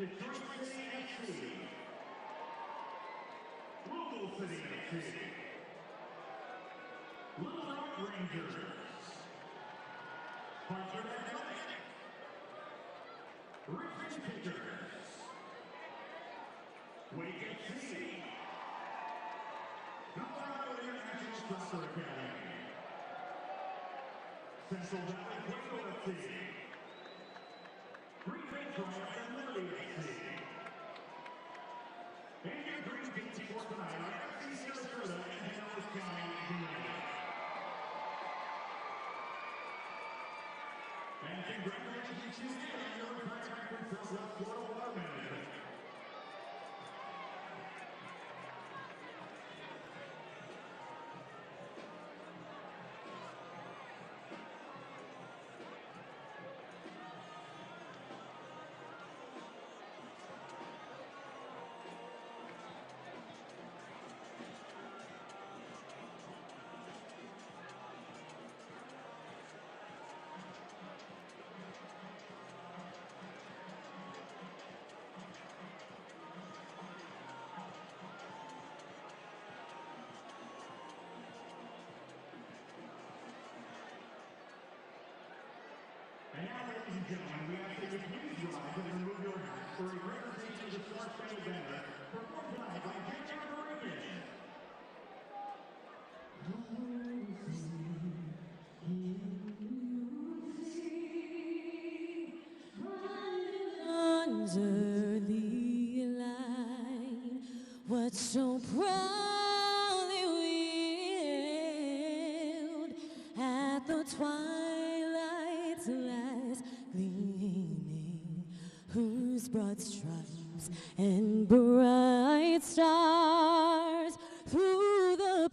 Detroit City FC, Louisville City FC, Little Rock Rangers, Hartford Athletic, Richmond Kickers, Wake FC, Colorado International Soccer Academy, Central Valley Quaco FC, Green Bay Triumph and Liberty FC, and your Green Teams for tonight are FC Sarasota and Dallas County United. And congratulations to you on your retirement from Southwest Florida Water Management. And now, ladies and gentlemen, we ask that you please rise and remove your hats for a presentation of the Star Spangled Banner performed tonight by J.J. Reagan. Under the line, what so proudly wheeled at the twilight's last gleaming, whose broad stripes and bright stars through the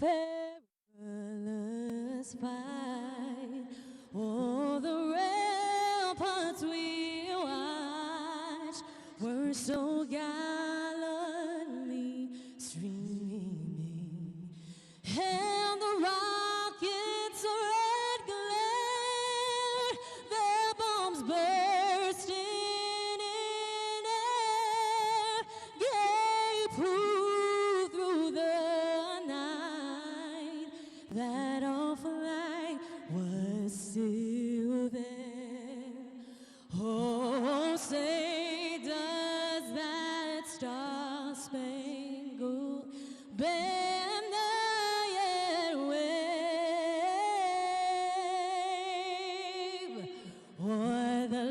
perilous fight, all the ramparts we watched were so gallantly streaming, and the rockets red glared, their bombs bursting in air, gave proof through the night that our flag was still there. Oh, say does that star-spangled banner yet wave o'er the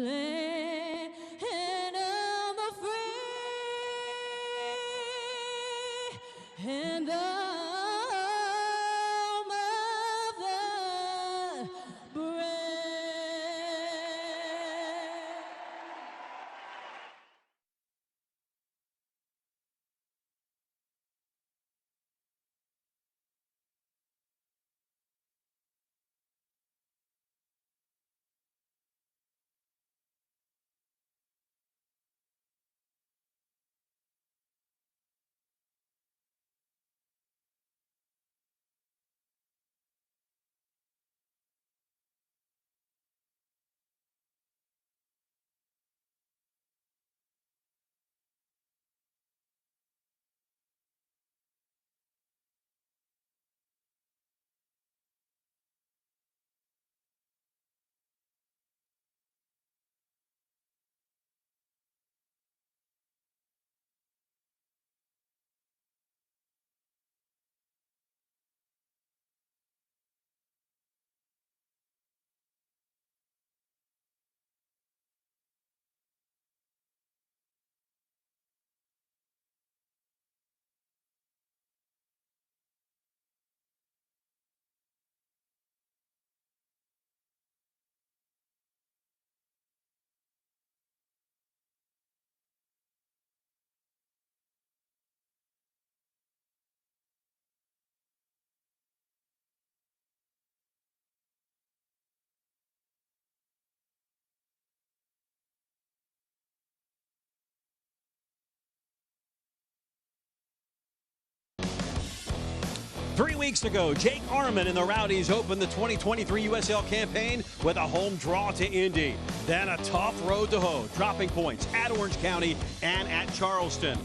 3 weeks ago, Jake Arman and the Rowdies opened the 2023 USL campaign with a home draw to Indy. Then a tough road to hoe, dropping points at Orange County and at Charleston.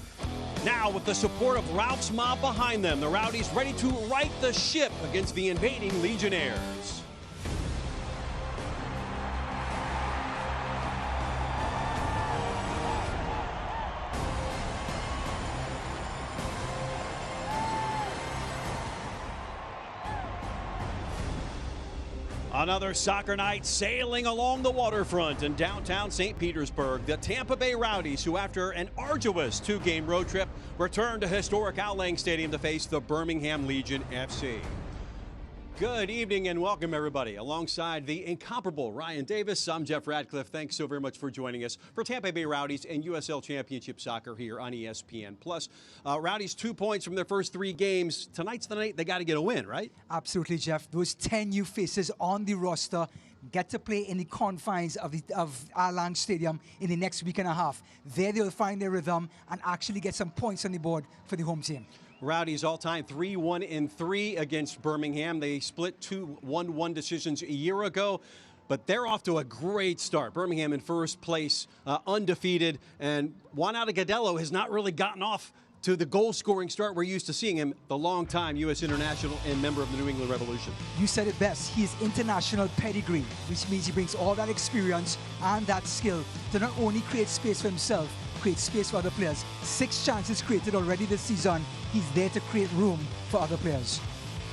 Now, with the support of Ralph's mob behind them, the Rowdies ready to right the ship against the invading Legionnaires. Another soccer night sailing along the waterfront in downtown St. Petersburg. The Tampa Bay Rowdies, who after an arduous 2-game road trip, returned to historic Al Lang Stadium to face the Birmingham Legion FC. Good evening and welcome, everybody. Alongside the incomparable Ryan Davis, I'm Jeff Radcliffe. Thanks so very much for joining us for Tampa Bay Rowdies and USL Championship Soccer here on ESPN+. Rowdies 2 points from their first 3 games. Tonight's the night they got to get a win, right? Absolutely, Jeff. Those 10 new faces on the roster get to play in the confines of Al Lang Stadium in the next week and a half. There they'll find their rhythm and actually get some points on the board for the home team. Rowdies all-time 3-1-3 against Birmingham. They split 2 1-1 decisions a year ago, but they're off to a great start. Birmingham in first place, undefeated, and Juan Agadello has not really gotten off to the goal-scoring start we're used to seeing him, the long-time U.S. international and member of the New England Revolution. You said it best. He is international pedigree, which means he brings all that experience and that skill to not only create space for himself, create space for other players. 6 chances created already this season. He's there to create room for other players.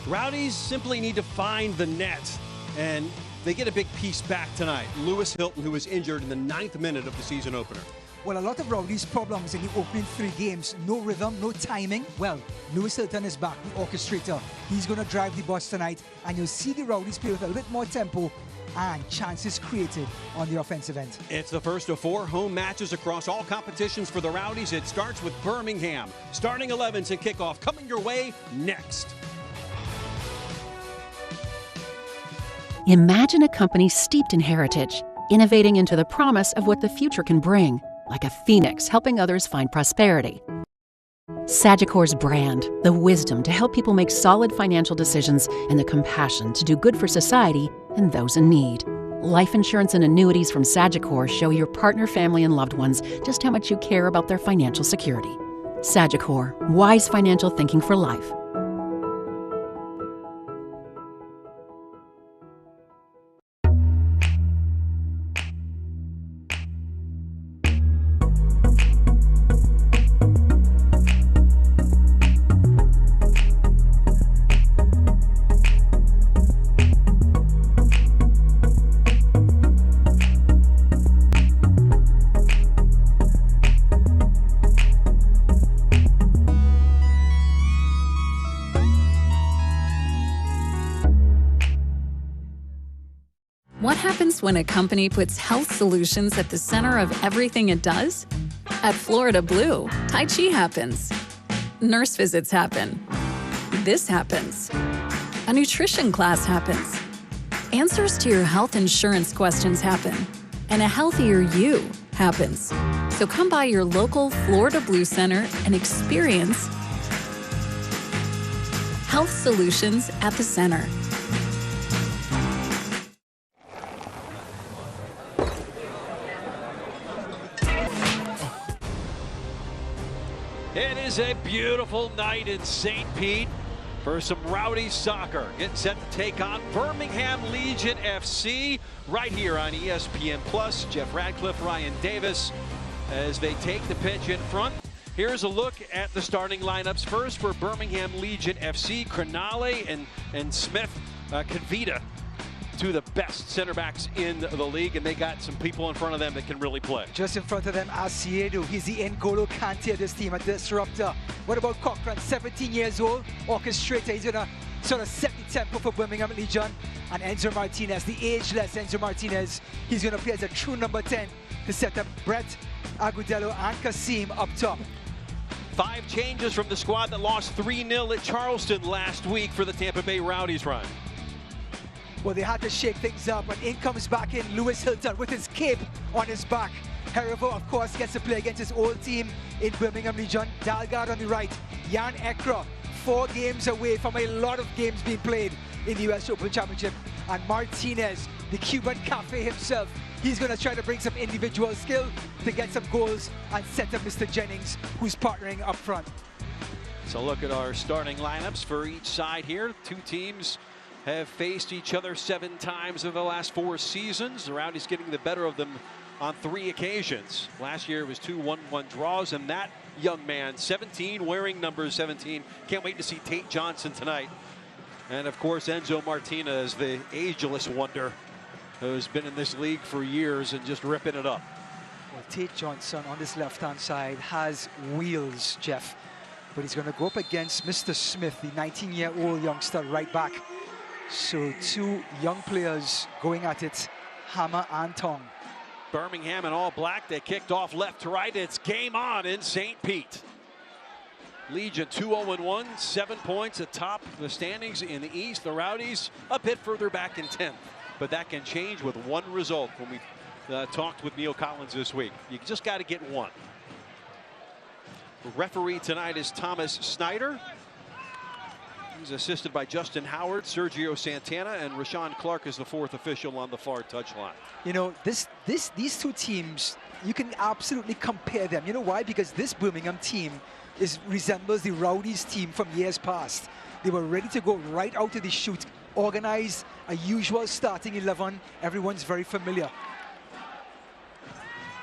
Rowdies simply need to find the net, and they get a big piece back tonight. Lewis Hilton, who was injured in the 9th minute of the season opener. Well, a lot of Rowdies' problems in the opening 3 games. No rhythm, no timing. Well, Lewis Hilton is back, the orchestrator. He's going to drive the bus tonight, and you'll see the Rowdies play with a little bit more tempo and chances created on the offensive end. It's the first of 4 home matches across all competitions for the Rowdies. It starts with Birmingham. Starting 11s and kickoff coming your way next. Imagine a company steeped in heritage, innovating into the promise of what the future can bring, like a phoenix helping others find prosperity. Sagicor's brand, the wisdom to help people make solid financial decisions and the compassion to do good for society and those in need. Life insurance and annuities from Sagicor show your partner, family, and loved ones just how much you care about their financial security. Sagicor, wise financial thinking for life. What happens when a company puts health solutions at the center of everything it does? At Florida Blue, Tai Chi happens. Nurse visits happen. This happens. A nutrition class happens. Answers to your health insurance questions happen. And a healthier you happens. So come by your local Florida Blue Center and experience health solutions at the center. It is a beautiful night in St. Pete for some Rowdies soccer. Getting set to take on Birmingham Legion FC right here on ESPN+. Jeff Radcliffe, Ryan Davis, as they take the pitch in front. Here's a look at the starting lineups. First for Birmingham Legion FC, Cronale and Smith, Convita, 2 of the best center backs in the league, and they got some people in front of them that can really play. Just in front of them, Asiedu. He's the N'Golo Kante of this team, a disruptor. What about Cochran, 17 years old, orchestrator. He's going to sort of set the tempo for Birmingham Legion. And Enzo Martinez, the ageless Enzo Martinez, he's going to play as a true number 10 to set up Brett, Agudelo, and Kasim up top. 5 changes from the squad that lost 3-0 at Charleston last week for the Tampa Bay Rowdies run. Well, they had to shake things up, and in comes back in Lewis Hilton with his cape on his back. Herrevo, of course, gets to play against his old team in Birmingham Legion. Dalgard on the right, Jan Ekra 4 games away from a lot of games being played in the USL Open Championship. And Martinez, the Cuban cafe himself, he's going to try to bring some individual skill to get some goals and set up Mr. Jennings, who's partnering up front. So look at our starting lineups for each side here. 2 teams have faced each other 7 times in the last 4 seasons. The Rowdies getting the better of them on 3 occasions. Last year it was 2 1-1 draws, and that young man, 17, wearing number 17. Can't wait to see Tate Johnson tonight. And of course, Enzo Martinez, the ageless wonder, who's been in this league for years and just ripping it up. Well, Tate Johnson on this left-hand side has wheels, Jeff. But he's going to go up against Mr. Smith, the 19-year-old youngster right back. So 2 young players going at it, hammer and tongue. Birmingham in all black. They kicked off left to right. It's game on in St. Pete. Legion 2-0-1, 7 points atop the standings in the East. The Rowdies a bit further back in 10th, but that can change with 1 result. When we talked with Neil Collins this week, you just got to get 1. The referee tonight is Thomas Snyder. He's assisted by Justin Howard, Sergio Santana, and Rashawn Clark is the 4th official on the far touchline. You know, these 2 teams, you can absolutely compare them. You know why? Because this Birmingham team resembles the Rowdies team from years past. They were ready to go right out of the chute, organized, a usual starting 11. Everyone's very familiar.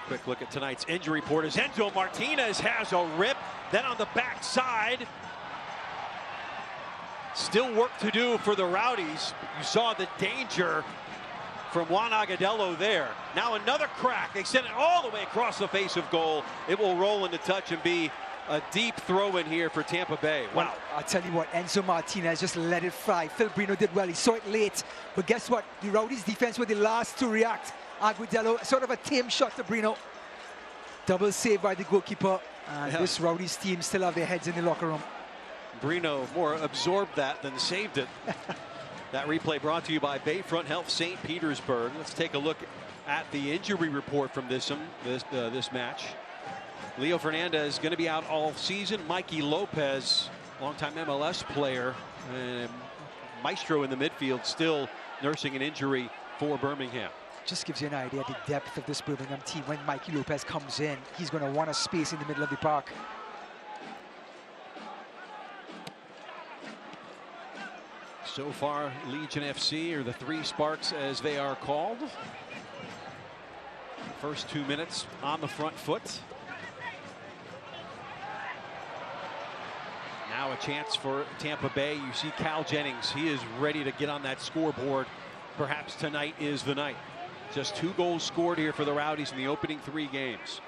Quick look at tonight's injury report as Enzo Martinez has a rip. Then on the backside, still work to do for the Rowdies. You saw the danger from Juan Agadello there. Now another crack. They send it all the way across the face of goal. It will roll into touch and be a deep throw in here for Tampa Bay. Wow. Well, I'll tell you what, Enzo Martinez just let it fly. Phil Brino did well. He saw it late. But guess what? The Rowdies defense were the last to react. Agudello, sort of a tame shot to Brino. Double save by the goalkeeper. And this Rowdies team still have their heads in the locker room. Brino more absorbed that than saved it. That replay brought to you by Bayfront Health St. Petersburg. Let's take a look at the injury report from this match. Leo Fernandez going to be out all season. Mikey Lopez, longtime MLS player, and maestro in the midfield, still nursing an injury for Birmingham. Just gives you an idea of the depth of this Birmingham team. When Mikey Lopez comes in, he's going to want a space in the middle of the park. So far, Legion FC, or the 3 Sparks as they are called. First 2 minutes on the front foot. Now a chance for Tampa Bay. You see Cal Jennings. He is ready to get on that scoreboard. Perhaps tonight is the night. Just 2 goals scored here for the Rowdies in the opening 3 games.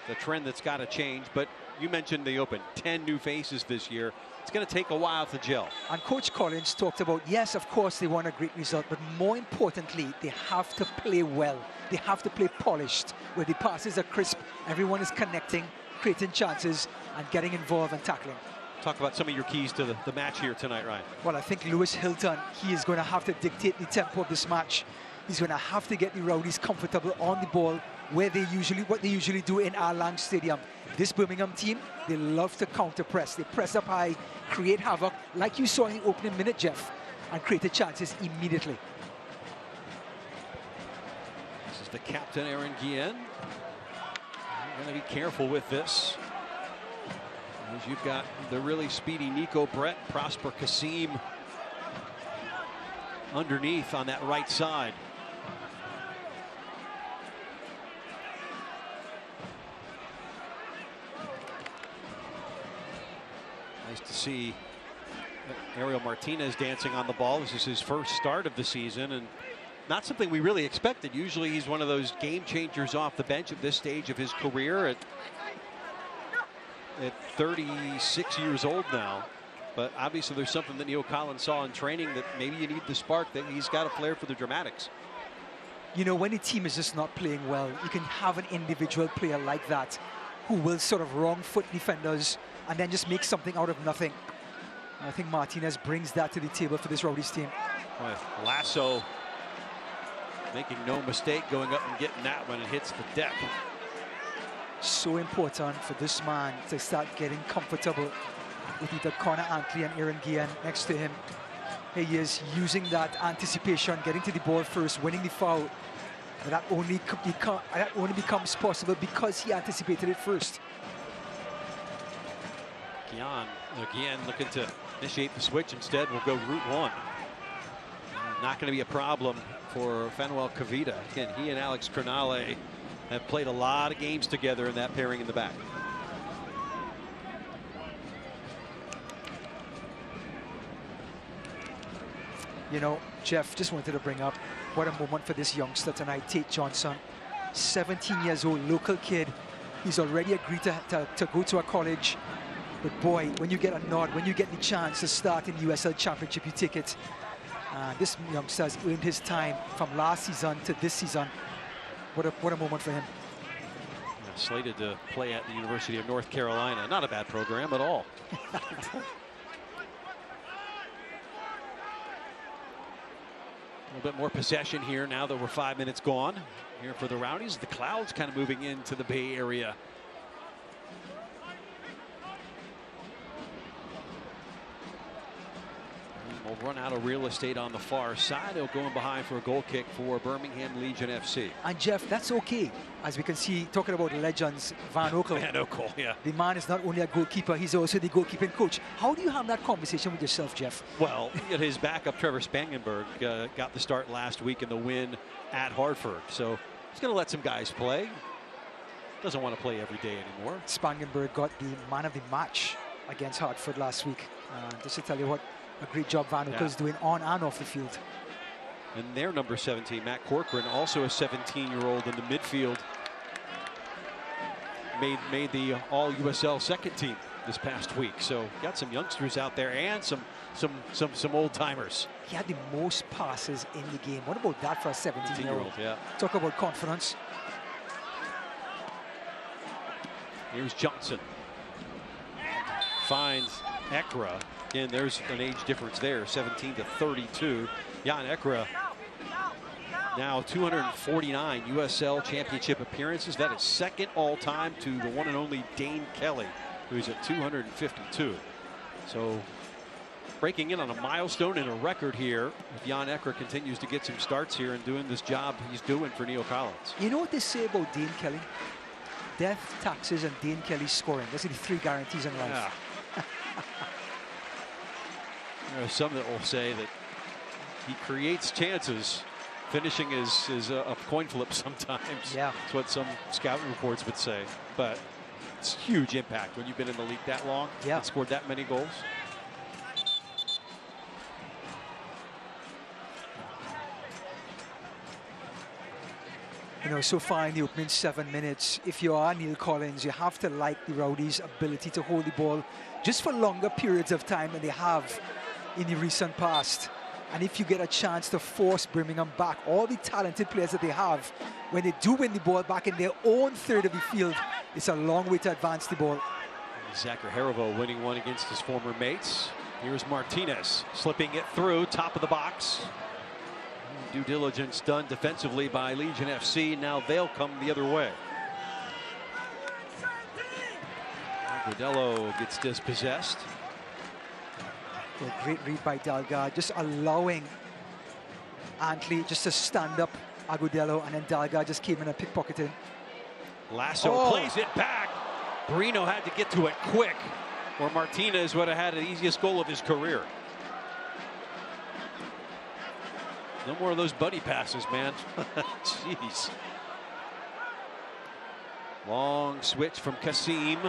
The trend that's got to change, but you mentioned the open. 10 new faces this year. It's going to take a while to gel. And Coach Collins talked about, yes, of course, they want a great result, but more importantly, they have to play well. They have to play polished, where the passes are crisp, everyone is connecting, creating chances, and getting involved and tackling. Talk about some of your keys to the match here tonight, Ryan. Well, I think Lewis Hilton, he is going to have to dictate the tempo of this match. He's going to have to get the Rowdies comfortable on the ball, what they usually do in our Lang Stadium. This Birmingham team, they love to counter press. They press up high, create havoc, like you saw in the opening minute, Jeff, and create the chances immediately. This is the captain, Aaron Guillen. You're going to be careful with this, as you've got the really speedy Nico Brett, Prosper Kasim underneath on that right side. Nice to see Ariel Martinez dancing on the ball. This is his first start of the season, and not something we really expected. Usually he's one of those game changers off the bench at this stage of his career at 36 years old now. But obviously there's something that Neil Collins saw in training, that maybe you need the spark, that he's got a flair for the dramatics. You know, when a team is just not playing well, you can have an individual player like that who will sort of wrong foot defenders and then just make something out of nothing. And I think Martinez brings that to the table for this Rowdies team. With Lasso making no mistake going up and getting that when it hits the deck. So important for this man to start getting comfortable with either Connor Antley and Aaron Guillen next to him. He is using that anticipation, getting to the ball first, winning the foul. And that only becomes possible because he anticipated it first. Guillen again looking to initiate the switch. Instead, we'll go route one. Not going to be a problem for Fanuel Kavita. Again, he and Alex Cronale have played a lot of games together in that pairing in the back. You know, Jeff, just wanted to bring up what a moment for this youngster tonight, Tate Johnson. 17 years old, local kid. He's already agreed to go to a college. But boy, when you get a nod, when you get the chance to start in USL Championship, you take it. This youngster has earned his time from last season to this season. What a moment for him. Yeah, slated to play at the University of North Carolina. Not a bad program at all. A little bit more possession here now that we're 5 minutes gone. Here for the Rowdies, the Clouds kind of moving into the Bay Area. We'll run out of real estate on the far side. He'll go in behind for a goal kick for Birmingham Legion FC. And Jeff, that's okay. As we can see, talking about legends, Van Oekel. Van Oekel, yeah. The man is not only a goalkeeper, he's also the goalkeeping coach. How do you have that conversation with yourself, Jeff? Well, his backup, Trevor Spangenberg, got the start last week in the win at Hartford. So he's going to let some guys play. Doesn't want to play every day anymore. Spangenberg got the man of the match against Hartford last week. Just to tell you what a great job Van Oekel is doing on and off the field. And their number 17, Matt Corcoran, also a 17-year-old in the midfield. Made the all USL second team this past week. So got some youngsters out there and some old timers. He had the most passes in the game. What about that for a 17-year-old? Yeah. Talk about confidence. Here's Johnson. Finds Ekra. Again, there's an age difference there, 17 to 32. Jan Ekra now 249 USL Championship appearances. That is second all-time to the one and only Dane Kelly, who's at 252. So breaking in on a milestone and a record here if Jan Ekra continues to get some starts here and doing this job he's doing for Neil Collins. You know what they say about Dane Kelly? Death, taxes, and Dane Kelly scoring. Those are the three guarantees in life. Yeah. There are some that will say that he creates chances. Finishing is a coin flip sometimes. Yeah. That's what some scouting reports would say. But it's huge impact when you've been in the league that long. Yeah. And scored that many goals. You know, so far in the opening 7 minutes, if you are Neil Collins, you have to like the Rowdies' ability to hold the ball just for longer periods of time than they have in the recent past. And if you get a chance to force Birmingham back, all the talented players that they have, when they do win the ball back in their own third of the field, it's a long way to advance the ball. Zachary Haribo winning one against his former mates. Here's Martinez slipping it through, top of the box. Due diligence done defensively by Legion FC. Now they'll come the other way. Agudelo gets dispossessed. A great read by Dalga, just allowing Antley just to stand up Agudelo, and then Dalga just came in and pickpocketed. Lasso plays it back. Barino had to get to it quick, or Martinez would have had the easiest goal of his career. No more of those buddy passes, man. Jeez. Long switch from Kasim.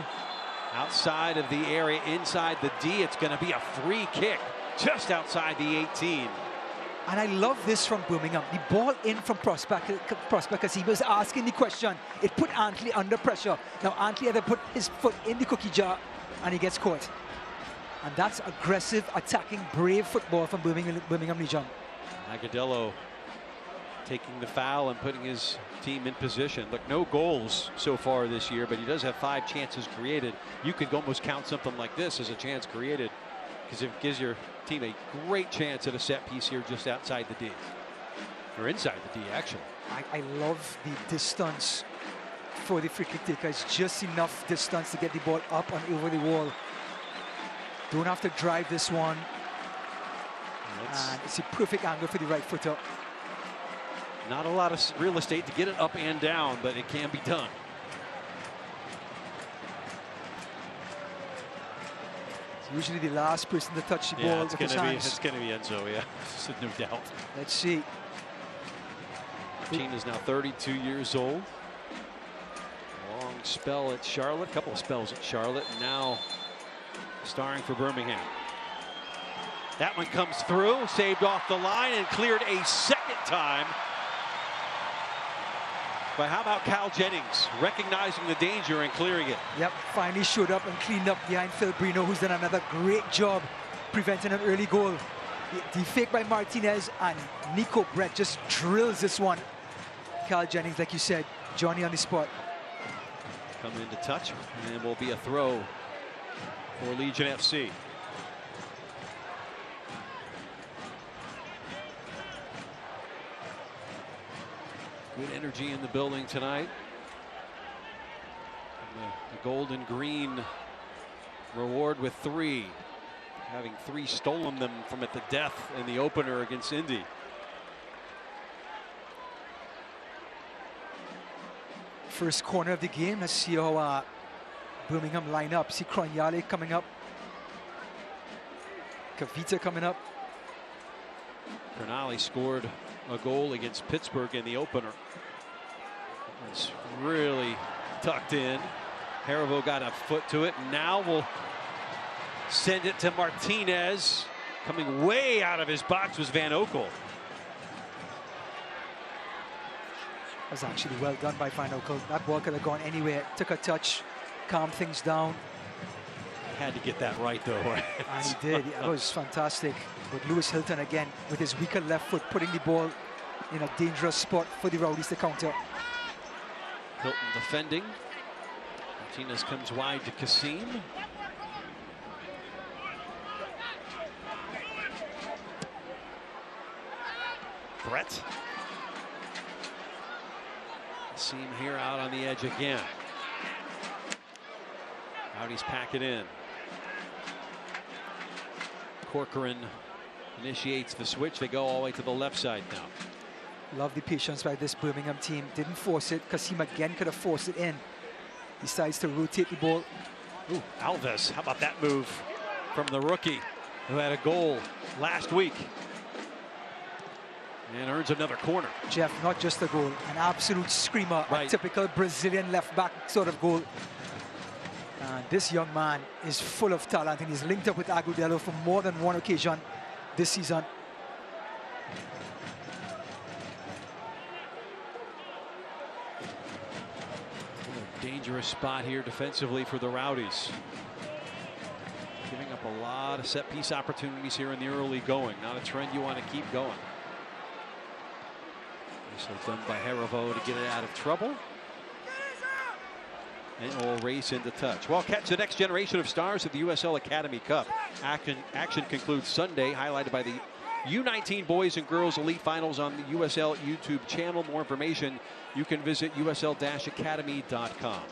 Outside of the area, inside the D. It's going to be a free kick just outside the 18. And I love this from Birmingham. The ball in from Prospect Kasim was asking the question. It put Antley under pressure. Now Antley had to put his foot in the cookie jar and he gets caught. And that's aggressive, attacking, brave football from Birmingham Legion. Agudelo taking the foul and putting his team in position. Look, no goals so far this year, but he does have 5 chances created. You could almost count something like this as a chance created, because it gives your team a great chance at a set piece here just outside the D. Or inside the D, actually. I love the distance for the free kick taker. It's just enough distance to get the ball up and over the wall. Don't have to drive this one. And it's a perfect angle for the right footer. Not a lot of real estate to get it up and down, but it can be done. It's usually the last person to touch the ball with his hands. It's going to be Enzo, yeah, no doubt. Let's see. Martine is now 32 years old. Long spell at Charlotte, couple of spells at Charlotte, and now starring for Birmingham. That one comes through, saved off the line and cleared a second time. But how about Cal Jennings recognizing the danger and clearing it? Yep, finally showed up and cleaned up behind Phil Brino, who's done another great job preventing an early goal. The fake by Martinez, and Nico Brett just drills this one. Cal Jennings, like you said, Johnny on the spot. Come into touch, and it will be a throw for Legion FC. Good energy in the building tonight. The gold and green reward with 3. Having 3 stolen them from at the death in the opener against Indy. First corner of the game. Let's see how Birmingham line up. See Kronyale coming up. Kavita coming up. Kronyale scored a goal against Pittsburgh in the opener. It's really tucked in. Haribo got a foot to it, and now we'll send it to Martinez. Coming way out of his box was Van Oekel. That was actually well done by Van Oekel. That ball could have gone anywhere. Took a touch, calmed things down. Had to get that right, though. And he did. It was fantastic. But Lewis Hilton, again, with his weaker left foot, putting the ball in a dangerous spot for the Rowdies to counter. Hilton defending. Martinez comes wide to Kasim. Brett. Kasim here out on the edge again. Rowdies pack it in. Corcoran initiates the switch. They go all the way to the left side now. Love the patience by this Birmingham team. Didn't force it. Kasim again could have forced it in. Decides to rotate the ball. Ooh, Alves, how about that move from the rookie who had a goal last week and earns another corner. Jeff, not just a goal, an absolute screamer, right. A typical Brazilian left back sort of goal. And this young man is full of talent, and he's linked up with Agudelo for more than one occasion this season. Dangerous spot here defensively for the Rowdies. Giving up a lot of set piece opportunities here in the early going. Not a trend you want to keep going. Nicely done by Haribo to get it out of trouble. And will race into touch. Well, catch the next generation of stars at the USL Academy Cup. Action concludes Sunday, highlighted by the U19 Boys and Girls Elite Finals on the USL YouTube channel. More information, you can visit usl-academy.com.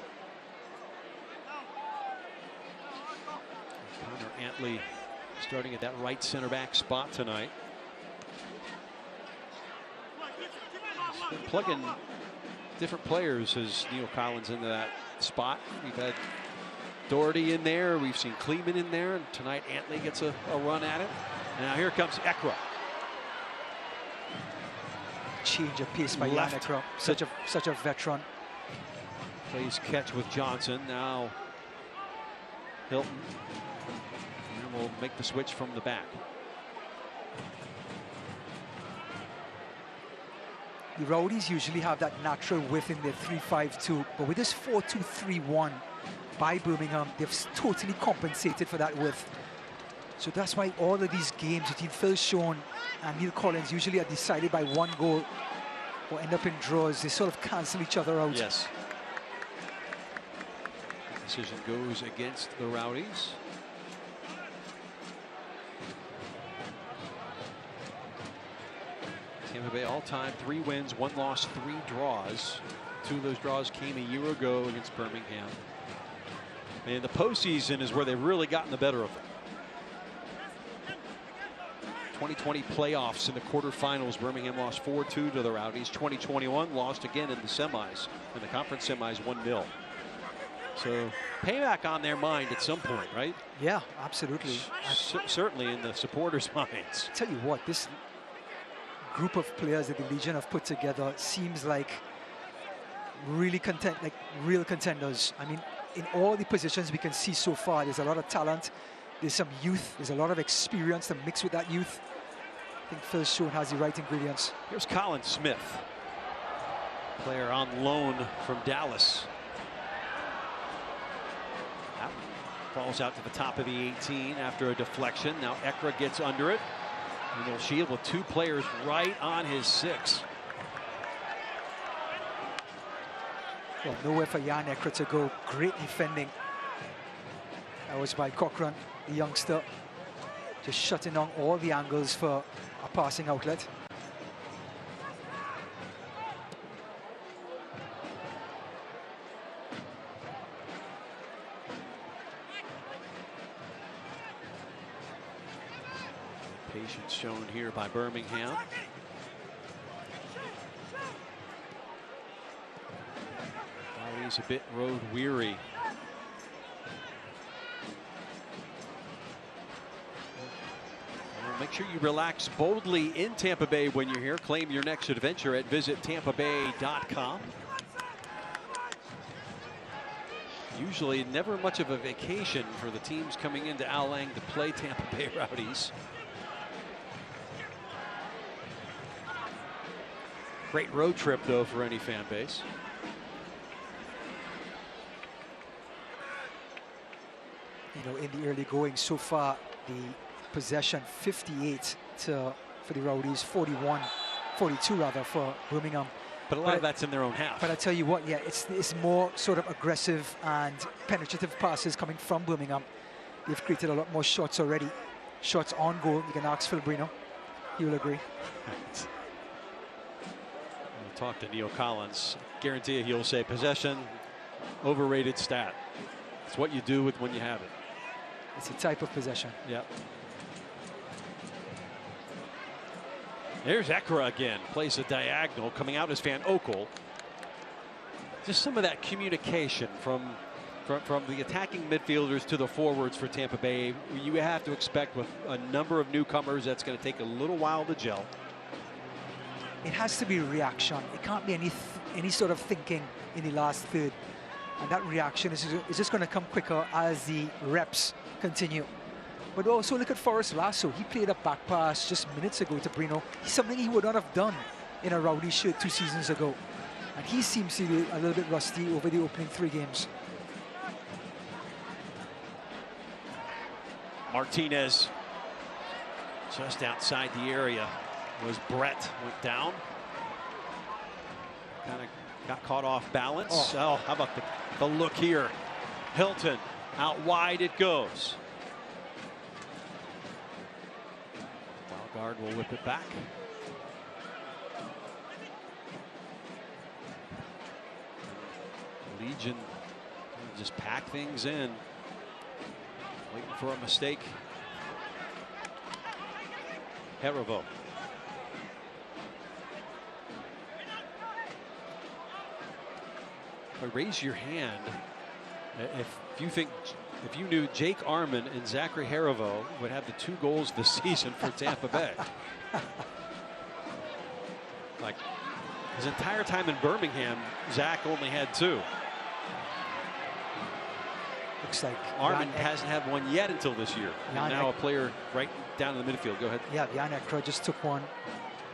Connor Antley starting at that right center back spot tonight. He's been plugging different players as Neil Collins into that spot. We've had Doherty in there. We've seen Kleeman in there. And tonight, Antley gets a run at it. And now here comes Ekra. Change of pace by Jan Ekra. Such a veteran. Plays catch with Johnson. Now Hilton. And we'll make the switch from the back. The Rowdies usually have that natural width in their 3-5-2, but with this 4-2-3-1 by Birmingham, they've totally compensated for that width. So that's why all of these games between Phil Sean and Neil Collins usually are decided by one goal or end up in draws. They sort of cancel each other out. Yes. The decision goes against the Rowdies. Tampa Bay all-time 3 wins, 1 loss, 3 draws. 2 of those draws came a year ago against Birmingham. And the postseason is where they've really gotten the better of them. 2020 playoffs in the quarterfinals. Birmingham lost 4-2 to the Rowdies. 2021 lost again in the semis, in the conference semis, 1-0. So payback on their mind at some point, right? Yeah, absolutely. Certainly in the supporters' minds. Tell you what, this group of players that the Legion have put together seems like really real contenders. I mean, in all the positions we can see so far, there's a lot of talent, there's some youth, there's a lot of experience to mix with that youth. I think Phil Schoen has the right ingredients. Here's Colin Smith, player on loan from Dallas. That falls out to the top of the 18 after a deflection. Now Ekra gets under it. And they'll shield with two players right on his 6. Well, nowhere for Jan Ekra to go. Great defending. That was by Cochran, the youngster. Just shutting down all the angles for a passing outlet. Patience shown here by Birmingham. He's a bit road weary. Well, make sure you relax boldly in Tampa Bay when you're here. Claim your next adventure at visitampabay.com. Usually never much of a vacation for the teams coming into Al Lang to play Tampa Bay Rowdies. Great road trip, though, for any fan base. You know, in the early going so far, the possession 58 for the Rowdies, 42 rather for Birmingham. But a lot of that's in their own half. But I tell you what, yeah, it's more sort of aggressive and penetrative passes coming from Birmingham. They've created a lot more shots already. Shots on goal. You can ask Phil Brino. He will agree. We'll talk to Neil Collins. Guarantee he'll say possession, overrated stat. It's what you do with when you have it. It's a type of possession. Yep. There's Ekra again. Plays a diagonal. Coming out is Van Okel. Just some of that communication from the attacking midfielders to the forwards for Tampa Bay. You have to expect with a number of newcomers that's going to take a little while to gel. It has to be reaction. It can't be any sort of thinking in the last third. And that reaction is just going to come quicker as the reps continue. But also look at Forrest Lasso. He played a back pass just minutes ago to Brino. Something he would not have done in a Rowdy shirt 2 seasons ago. And he seems to be a little bit rusty over the opening 3 games. Martinez just outside the area was Brett. Went down. Kind of got caught off balance. Oh, how about the look here? Hilton out wide it goes. Guard will whip it back. Legion just pack things in. Waiting for a mistake. Herivo. Raise your hand if you knew Jake Arman and Zachary Herivo would have the 2 goals this season for Tampa Bay. Like his entire time in Birmingham, Zach only had 2. Looks like Arman hasn't had one yet until this year. And now a player right down in the midfield. Go ahead. Yeah, Jan Ekra just took one.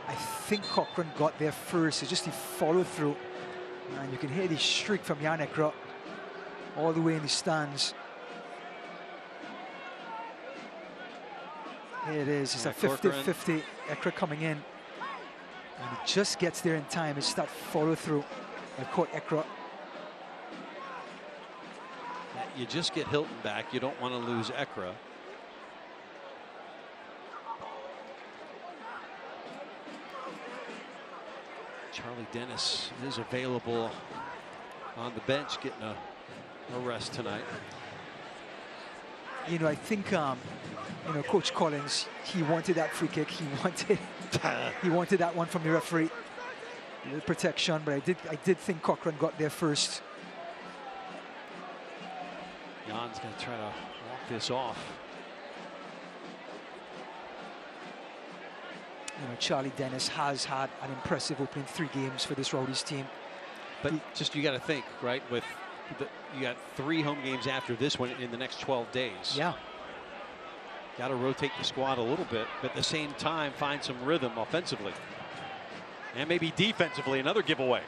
I think Cochran got there first. It's just the follow through. And you can hear the shriek from Jan Ekra all the way in the stands. Here it is. It's a 50-50. Ekra coming in. And he just gets there in time. It's that follow through. I caught Ekra. You just get Hilton back. You don't want to lose Ekra. Charlie Dennis is available on the bench, getting a rest tonight. You know, I think you know, Coach Collins, he wanted that free kick. He wanted that one from the referee. A little protection, but I did think Cochran got there first. Jan's going to try to walk this off. You know, Charlie Dennis has had an impressive opening 3 games for this Rowdies team. But you got to think, right? You got 3 home games after this one in the next 12 days. Yeah. Got to rotate the squad a little bit, but at the same time find some rhythm offensively. And maybe defensively, another giveaway.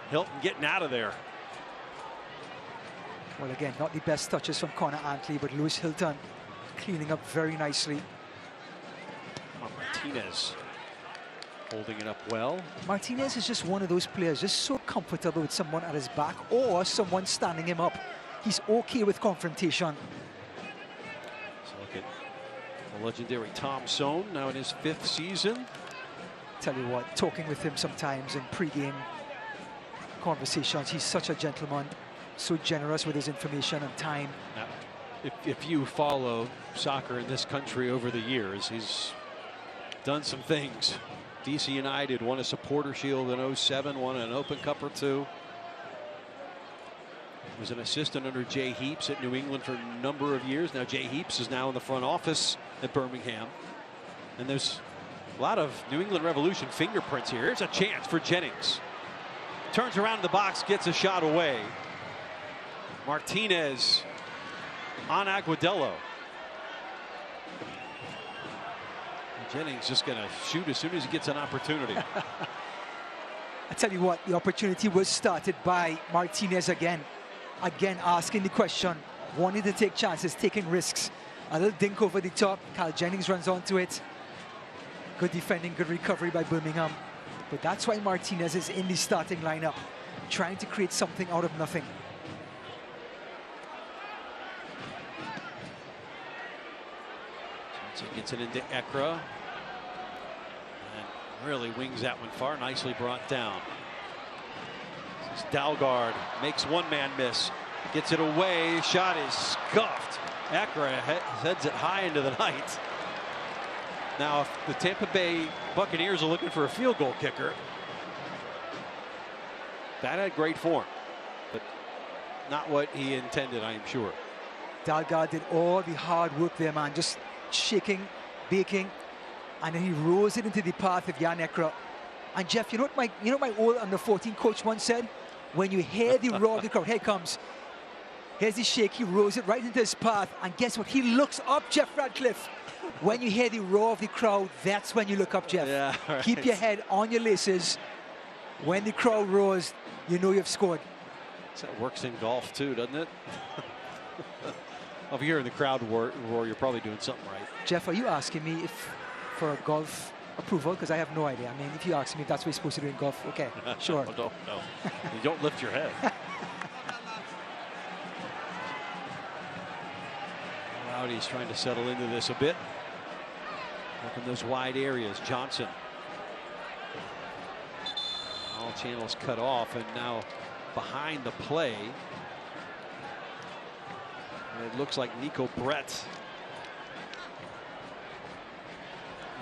Hilton getting out of there. Well, again, not the best touches from Connor Antley, but Lewis Hilton cleaning up very nicely. Martinez holding it up well. Martinez is just one of those players, just so comfortable with someone at his back or someone standing him up. He's okay with confrontation. So look at the legendary Tom Sohn, now in his 5th season. Tell you what, talking with him sometimes in pre-game conversations, he's such a gentleman, so generous with his information and time. Now, if you follow soccer in this country over the years, he's done some things. DC United won a supporter shield in 07, won an Open Cup or 2. Was an assistant under Jay Heaps at New England for a number of years. Now Jay Heaps is now in the front office at Birmingham. And there's a lot of New England Revolution fingerprints here. Here's a chance for Jennings. Turns around in the box, gets a shot away. Martinez on Aguadello. Jennings just going to shoot as soon as he gets an opportunity. I tell you what, the opportunity was started by Martinez again. Again, asking the question, wanting to take chances, taking risks. A little dink over the top. Kyle Jennings runs onto it. Good defending, good recovery by Birmingham. But that's why Martinez is in the starting lineup, trying to create something out of nothing. So gets it into Ekra. And really wings that one far. Nicely brought down. Dalgard makes one man miss. Gets it away. Shot is scuffed. Ekra heads it high into the night. Now, if the Tampa Bay Buccaneers are looking for a field goal kicker, that had great form, but not what he intended, I am sure. Dalgard did all the hard work there, man, just shaking, baking, and then he rose it into the path of Jan Ekra. And Jeff, you know what my old under-14 coach once said? When you hear the roar of the crowd, here it comes. Here's the shake, he rose it right into his path, and guess what? He looks up, Jeff Radcliffe. When you hear the roar of the crowd, that's when you look up, Jeff. Yeah, right. Keep your head on your laces. When the crowd roars, you know you've scored. That works in golf too, doesn't it? If you're in the crowd roar, you're probably doing something right. Jeff, are you asking me if for a golf approval? Because I have no idea. I mean, if you ask me if that's what you're supposed to do in golf, okay, sure. No. You don't lift your head. Rowdies trying to settle into this a bit. Up in those wide areas, Johnson. All channels cut off, and now behind the play. It looks like Nico Brett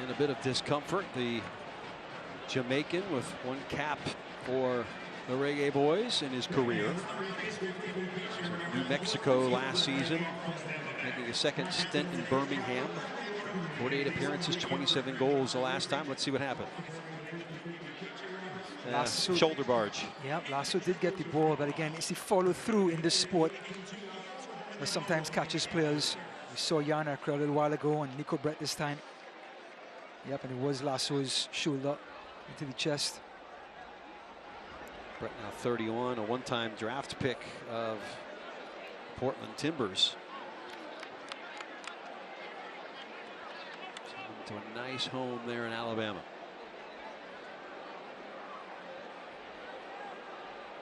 in a bit of discomfort. The Jamaican with 1 cap for the Reggae Boys in his career. New Mexico last season, making a second stint in Birmingham. 48 appearances, 27 goals the last time. Let's see what happened. Shoulder barge. Yeah, Lasso did get the ball, but again, it's the follow through in this sport that sometimes catches players. We saw Jan Ekra a little while ago and Nico Brett this time. Yep, and it was Lasso's shoulder into the chest. Brett now 31, a one-time draft pick of Portland Timbers. To a nice home there in Alabama.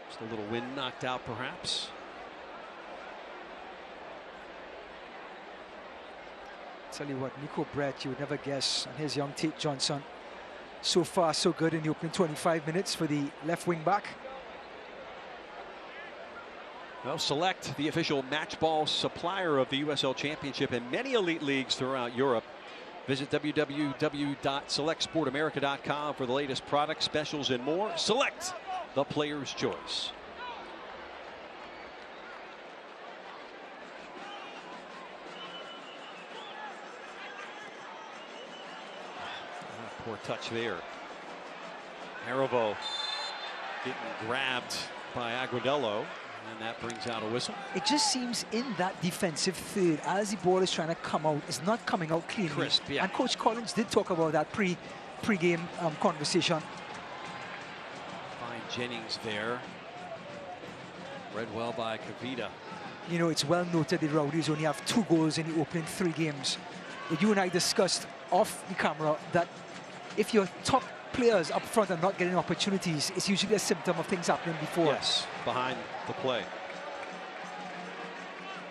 Just a little wind knocked out, perhaps. Tell you what, Nico Brett, you would never guess, and here's young Tate Johnson. So far, so good in the opening 25 minutes for the left wing back. Well, Select, the official match ball supplier of the USL Championship and many elite leagues throughout Europe. Visit www.selectsportamerica.com for the latest products, specials, and more. Select, the player's choice. Poor touch there. Haribo getting grabbed by Aguadello, and that brings out a whistle. It just seems in that defensive third, as the ball is trying to come out, it's not coming out cleanly. Crisp, yeah. And Coach Collins did talk about that pre-game conversation. Fine Jennings there. Read well by Kavita. You know, it's well noted the Rowdies only have 2 goals in the opening 3 games. You and I discussed off the camera that if your top players up front are not getting opportunities, it's usually a symptom of things happening before. Yes, behind the play.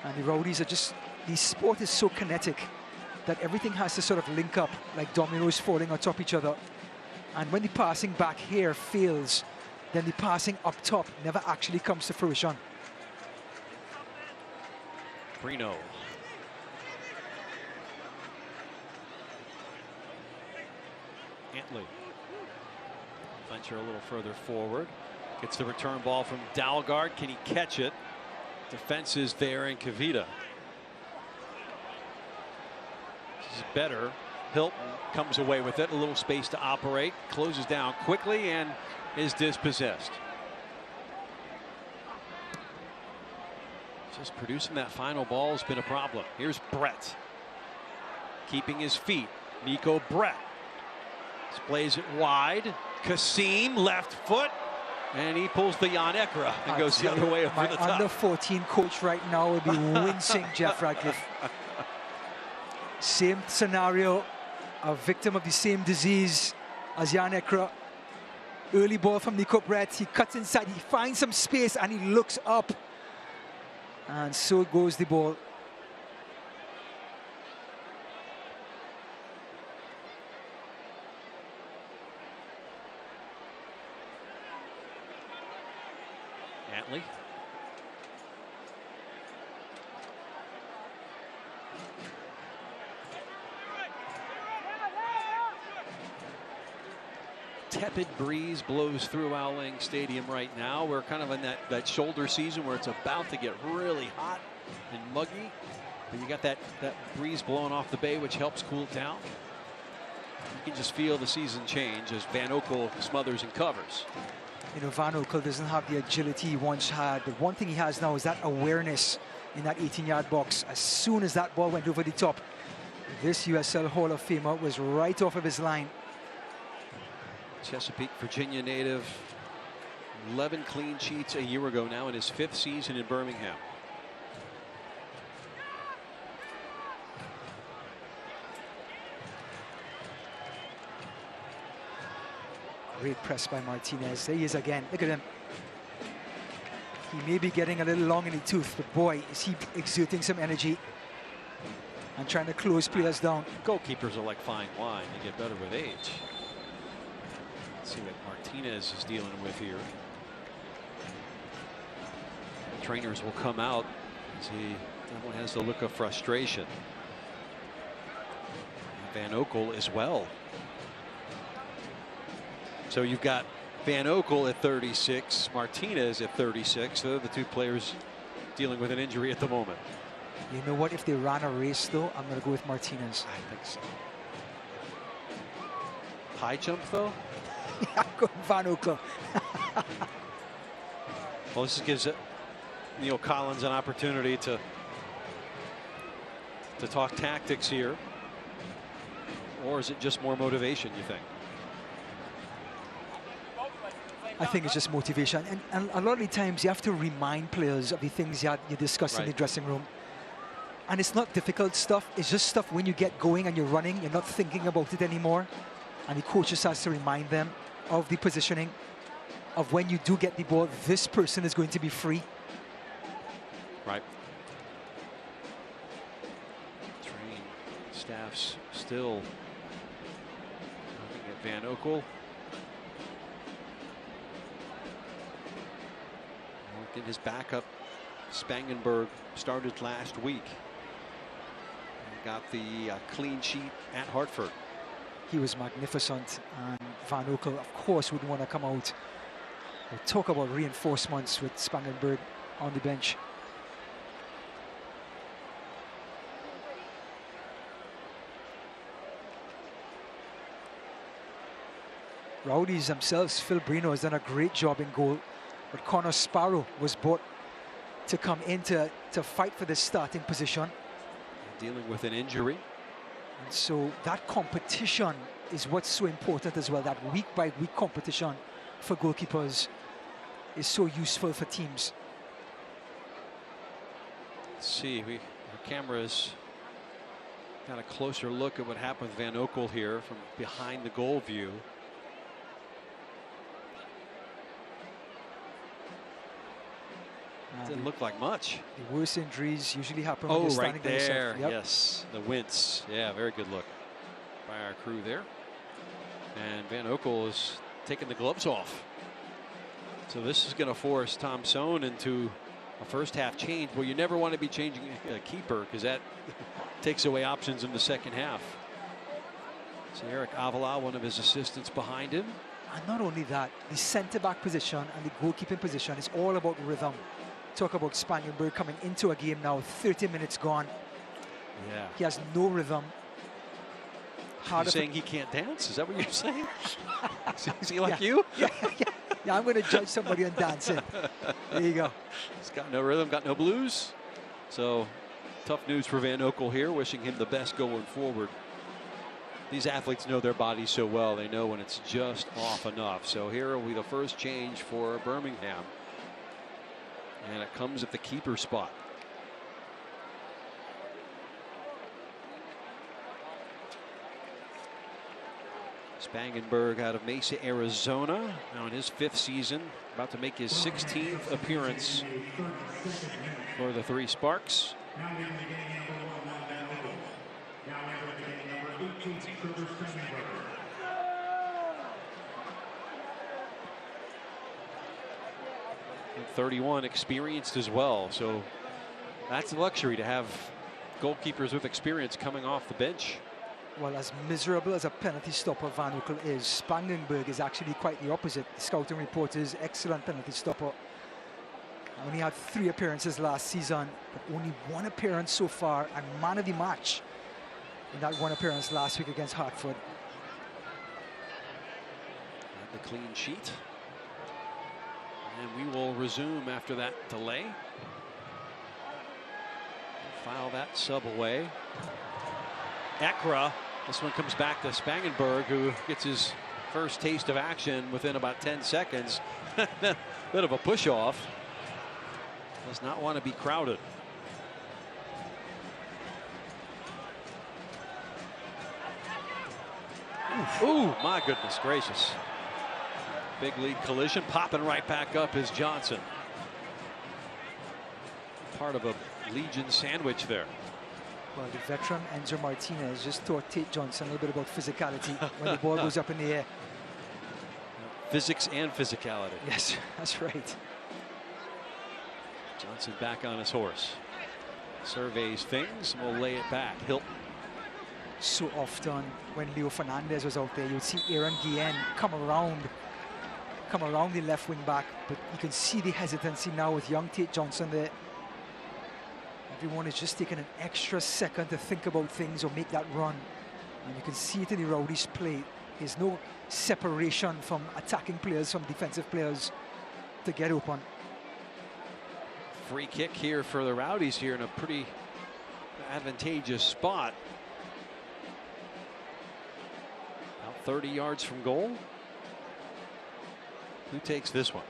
And the Rowdies are just, the sport is so kinetic that everything has to sort of link up like dominoes falling on top of each other. And when the passing back here fails, then the passing up top never actually comes to fruition. Brino. Antley. Venture a little further forward. Gets the return ball from Dalgard. Can he catch it? Defense is there in Kavita. This is better. Hilton comes away with it. A little space to operate. Closes down quickly and is dispossessed. Just producing that final ball has been a problem. Here's Brett. Keeping his feet. Nico Brett. Displays it wide. Kasim, left foot. And he pulls the Jan Ekra and goes the other way over the top. My under-14 coach right now would be wincing, Jeff Radcliffe. Same scenario. A victim of the same disease as Jan Ekra. Early ball from Nico Brett. He cuts inside. He finds some space and he looks up. And so goes the ball. Antley. Tepid breeze blows through Al Lang Stadium right now. We're kind of in that shoulder season where it's about to get really hot and muggy. But you got that breeze blowing off the bay, which helps cool it down. You can just feel the season change as Van Oekel smothers and covers. You know, Van Oekel doesn't have the agility he once had. The one thing he has now is that awareness in that 18-yard box. As soon as that ball went over the top, this USL Hall of Famer was right off of his line. Chesapeake, Virginia native, 11 clean sheets a year ago now in his 5th season in Birmingham. Great press by Martinez. There he is again. Look at him. He may be getting a little long in the tooth, but boy, is he exerting some energy and trying to close players down. Goalkeepers are like fine wine. They get better with age. Let's see what Martinez is dealing with here. The trainers will come out as that one has the look of frustration. And Van Oekel as well. So you've got Van Oekel at 36, Martinez at 36. They're the 2 players dealing with an injury at the moment. You know what? If they ran a race, though, I'm going to go with Martinez. I think so. High jump, though? I'm going Van Oekel. Well, this gives Neil Collins an opportunity to talk tactics here. Or is it just more motivation, you think? I think it's just motivation. And a lot of the times you have to remind players of the things you discuss in the dressing room. And it's not difficult stuff. It's just stuff when you get going and you're running, you're not thinking about it anymore. And the coach just has to remind them of the positioning, of when you do get the ball, this person is going to be free. Right. Train staffs still looking at Van Oekel. Get his back up Spangenberg started last week and got the clean sheet at Hartford. He was magnificent, and Van Oekel, of course, wouldn't want to come out. We'll talk about reinforcements with Spangenberg on the bench. Rowdies themselves, Phil Brino has done a great job in goal, but Connor Sparrow was brought to come in to fight for the starting position. Dealing with an injury. And so that competition is what's so important as well. That week by week competition for goalkeepers is so useful for teams. Let's see, our cameras got a closer look at what happened with Van Oekel here from behind the goal view. Didn't look like much. The worst injuries usually happen when you're standing right there. Yep. Yes, the wince. Yeah, very good look by our crew there. And Van Oekel is taking the gloves off. So this is going to force Tom Sohn into a first half change. Well, you never want to be changing a keeper because that takes away options in the second half. So Eric Avila, one of his assistants behind him. And not only that, the centre-back position and the goalkeeping position is all about rhythm. Talk about Spangenberg coming into a game now, 30 minutes gone. Yeah. He has no rhythm. You're saying he can't dance? Is that what you're saying? Is he like you? Yeah, I'm going to judge somebody on dancing. There you go. He's got no rhythm, got no blues. So tough news for Van Oekel here, wishing him the best going forward. These athletes know their bodies so well. They know when it's just off enough. So here will be the first change for Birmingham. And it comes at the keeper spot. Spangenberg out of Mesa, Arizona. Now in his 5th season, about to make his 16th appearance for the Three Sparks. 31, experienced as well. So that's a luxury to have goalkeepers with experience coming off the bench. Well, as miserable as a penalty stopper Van Oekel is, Spangenberg is actually quite the opposite. The scouting report is excellent penalty stopper. Only had 3 appearances last season, but only 1 appearance so far, and man of the match in that 1 appearance last week against Hartford. The clean sheet. And we will resume after that delay. File that sub away. Ekra. This one comes back to Spangenberg, who gets his first taste of action within about 10 seconds. Bit of a push off. Does not want to be crowded. Ooh, my goodness gracious. Big league collision, popping right back up is Johnson. Part of a Legion sandwich there. Well, the veteran Enzo Martinez just taught Tate Johnson a little bit about physicality when the ball goes up in the air. Physics and physicality. Yes, that's right. Johnson back on his horse. Surveys things and will lay it back. Hilton. So often when Leo Fernandez was out there, you'd see Aaron Guillen come around the left wing back, but you can see the hesitancy now with young Tate Johnson there. Everyone is just taking an extra second to think about things or make that run. And you can see it in the Rowdies play. There's no separation from attacking players from defensive players to get open. Free kick here for the Rowdies here in a pretty advantageous spot. About 30 yards from goal. Who takes this one?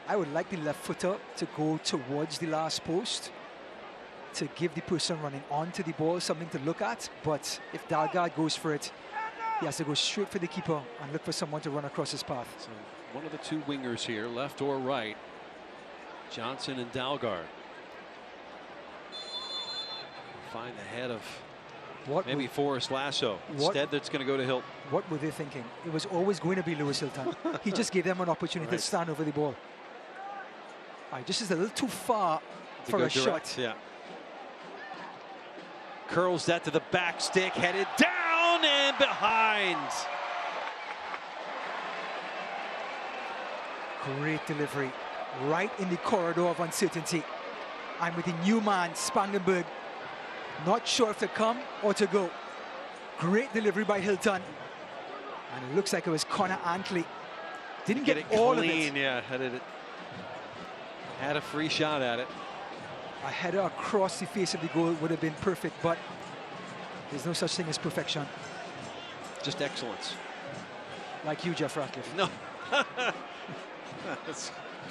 I would like the left footer to go towards the last post to give the person running onto the ball something to look at. But if Dalgard goes for it, he has to go straight for the keeper and look for someone to run across his path. So one of the 2 wingers here, left or right, Johnson and Dalgard. Find the head of Maybe Forrest Lasso. Instead, that's going to go to Hilton. What were they thinking? It was always going to be Lewis Hilton. He just gave them an opportunity to stand over the ball. Just is a little too far for a shot. Yeah. Curls that to the back stick, headed down and behind. Great delivery, right in the corridor of uncertainty. And with the new man, Spangenberg, not sure if to come or to go. Great delivery by Hilton. And it looks like it was Connor Antley. Didn't get all clean, of it. Yeah, had a free shot at it. A header across the face of the goal would have been perfect, but there's no such thing as perfection. Just excellence. Like you, Jeff Ratcliffe. No.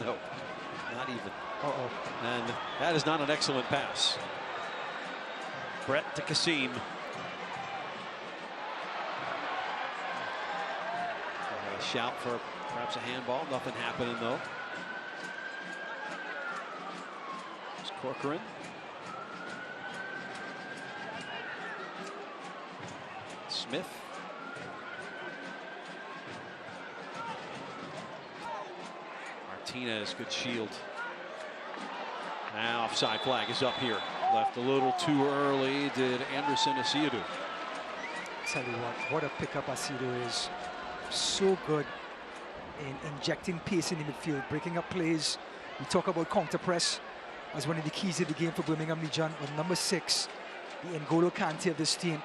No, not even. And that is not an excellent pass. Brett to Kasim. A shout for perhaps a handball. Nothing happening though. It's Corcoran. Smith. Martinez, good shield. Now offside flag is up here. Left a little too early. Did Anderson Asiadu. Tell you what a pickup Asiadu is. So good in injecting pace in the midfield, breaking up plays. We talk about counter press as one of the keys of the game for Birmingham Legion. With number 6, the N'Golo Kante of this team,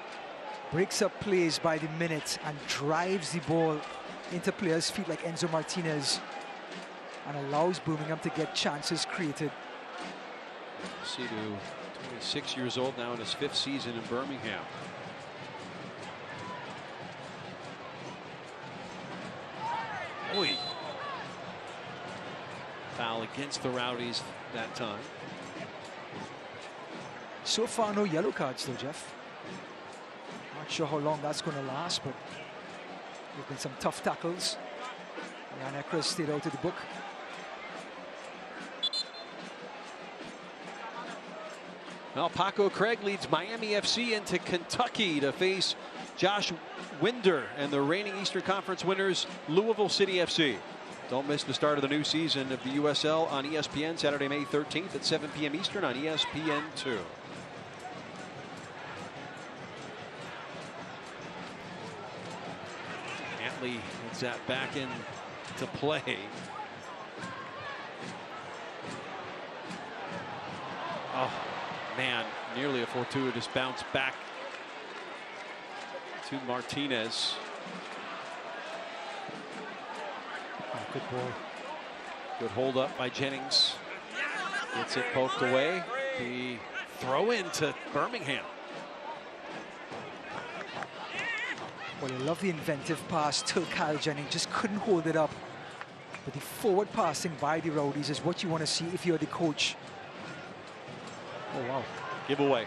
breaks up plays by the minute and drives the ball into players' feet like Enzo Martinez, and allows Birmingham to get chances created. Asiadu, 26 years old now in his 5th season in Birmingham. Oy. Foul against the Rowdies that time. So far, no yellow cards though, Jeff. Not sure how long that's going to last, but there've been some tough tackles. Jan Ekra stayed out of the book. Well, Paco Craig leads Miami FC into Kentucky to face Josh Winder and the reigning Eastern Conference winners, Louisville City FC. Don't miss the start of the new season of the USL on ESPN Saturday, May 13th at 7 p.m. Eastern on ESPN2. Antley gets that back into play. Oh, man, nearly a fortuitous bounce back to Martinez. Good ball. Good hold up by Jennings. Gets it poked away. The throw into Birmingham. Well, I love the inventive pass to Kyle Jennings. Just couldn't hold it up. But the forward passing by the Rowdies is what you want to see if you're the coach. Oh, wow. Giveaway.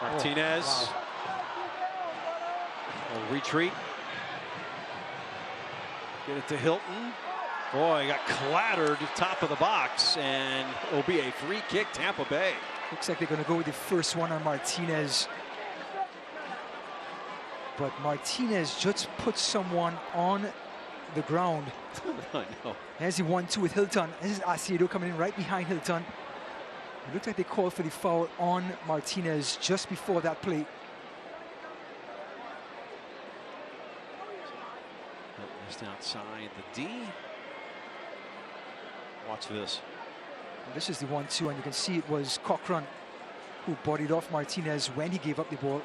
Martinez. Oh, wow. A retreat. Get it to Hilton. Boy, got clattered top of the box, and it'll be a free kick, Tampa Bay. Looks like they're going to go with the first one on Martinez. But Martinez just put someone on the ground. I know. There's the 1-2 with Hilton. This is Asiadu coming in right behind Hilton. It looked like they called for the foul on Martinez just before that play. Just outside the D. Watch this. And this is the 1-2, and you can see it was Cochran who bodied off Martinez when he gave up the ball.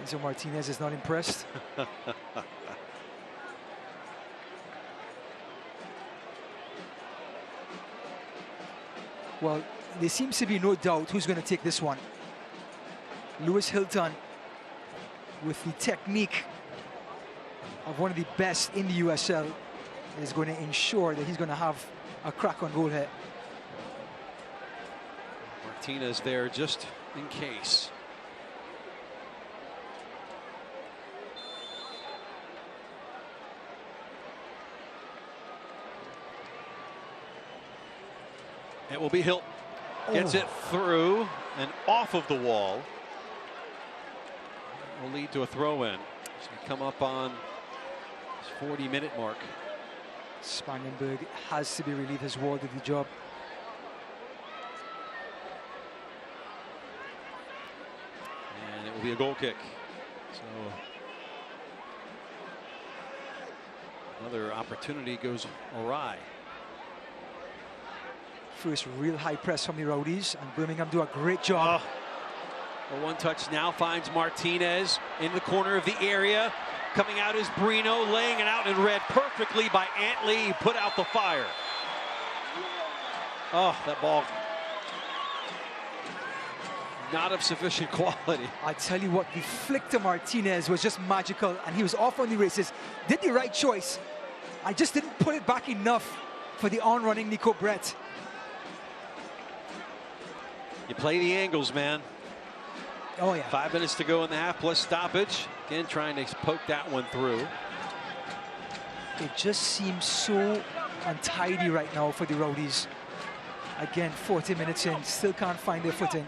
Enzo Martinez is not impressed. Well, there seems to be no doubt who's going to take this one. Lewis Hilton, with the technique of one of the best in the USL, is going to ensure that he's going to have a crack on goal here. Martinez there just in case. It will be Hilton. Gets it through and off of the wall. Will lead to a throw-in. So we come up on this 40-minute mark. Spangenberg has to be relieved. His wall did the job. And it will be a goal kick. So another opportunity goes awry. First real high press from the Rowdies, and Birmingham do a great job. A one touch now finds Martinez in the corner of the area. Coming out is Brino, laying it out in red perfectly by Antley. He put out the fire. Oh, that ball not of sufficient quality. I tell you what, the flick to Martinez was just magical, and he was off on the races. Did the right choice. I just didn't put it back enough for the on-running Nico Brett. You play the angles, man. Oh, yeah. 5 minutes to go in the half plus stoppage. Again, trying to poke that one through. It just seems so untidy right now for the Rowdies. Again, 40 minutes in, still can't find their footing.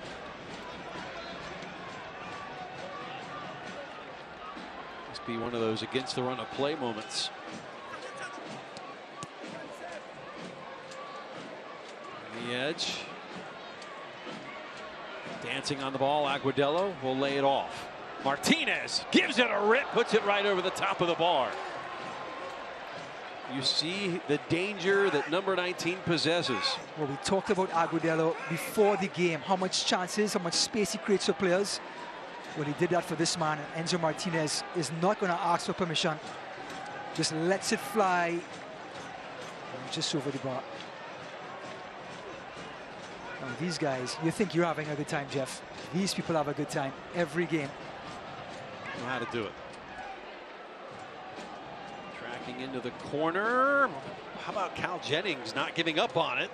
Must be one of those against the run of play moments. On the edge. Dancing on the ball, Aguadello will lay it off. Martinez gives it a rip, puts it right over the top of the bar. You see the danger that number 19 possesses. Well, we talked about Aguadello before the game, how much chances, how much space he creates for players. Well, he did that for this man, and Enzo Martinez is not going to ask for permission. Just lets it fly just over the bar. Now, these guys, you think you're having a good time, Jeff. These people have a good time every game. Know how to do it. Tracking into the corner. How about Cal Jennings not giving up on it?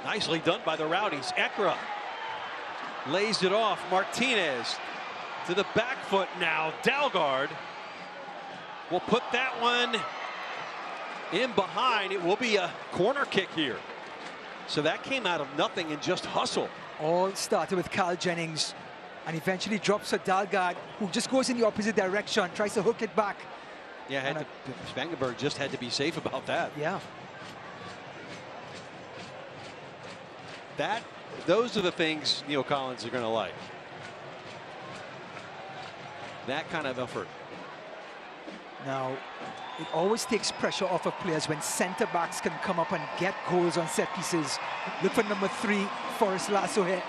Nicely done by the Rowdies. Ekra lays it off. Martinez to the back foot now. Dalgard will put that one in behind. It will be a corner kick here. So that came out of nothing and just hustle. All started with Cal Jennings, and eventually drops to Dalgard, who just goes in the opposite direction, tries to hook it back. Yeah, Spangenberg just had to be safe about that. Yeah. Those are the things Neil Collins are going to like. That kind of effort. Now, it always takes pressure off of players when center backs can come up and get goals on set pieces. Look for number 3, Forrest Lasso here.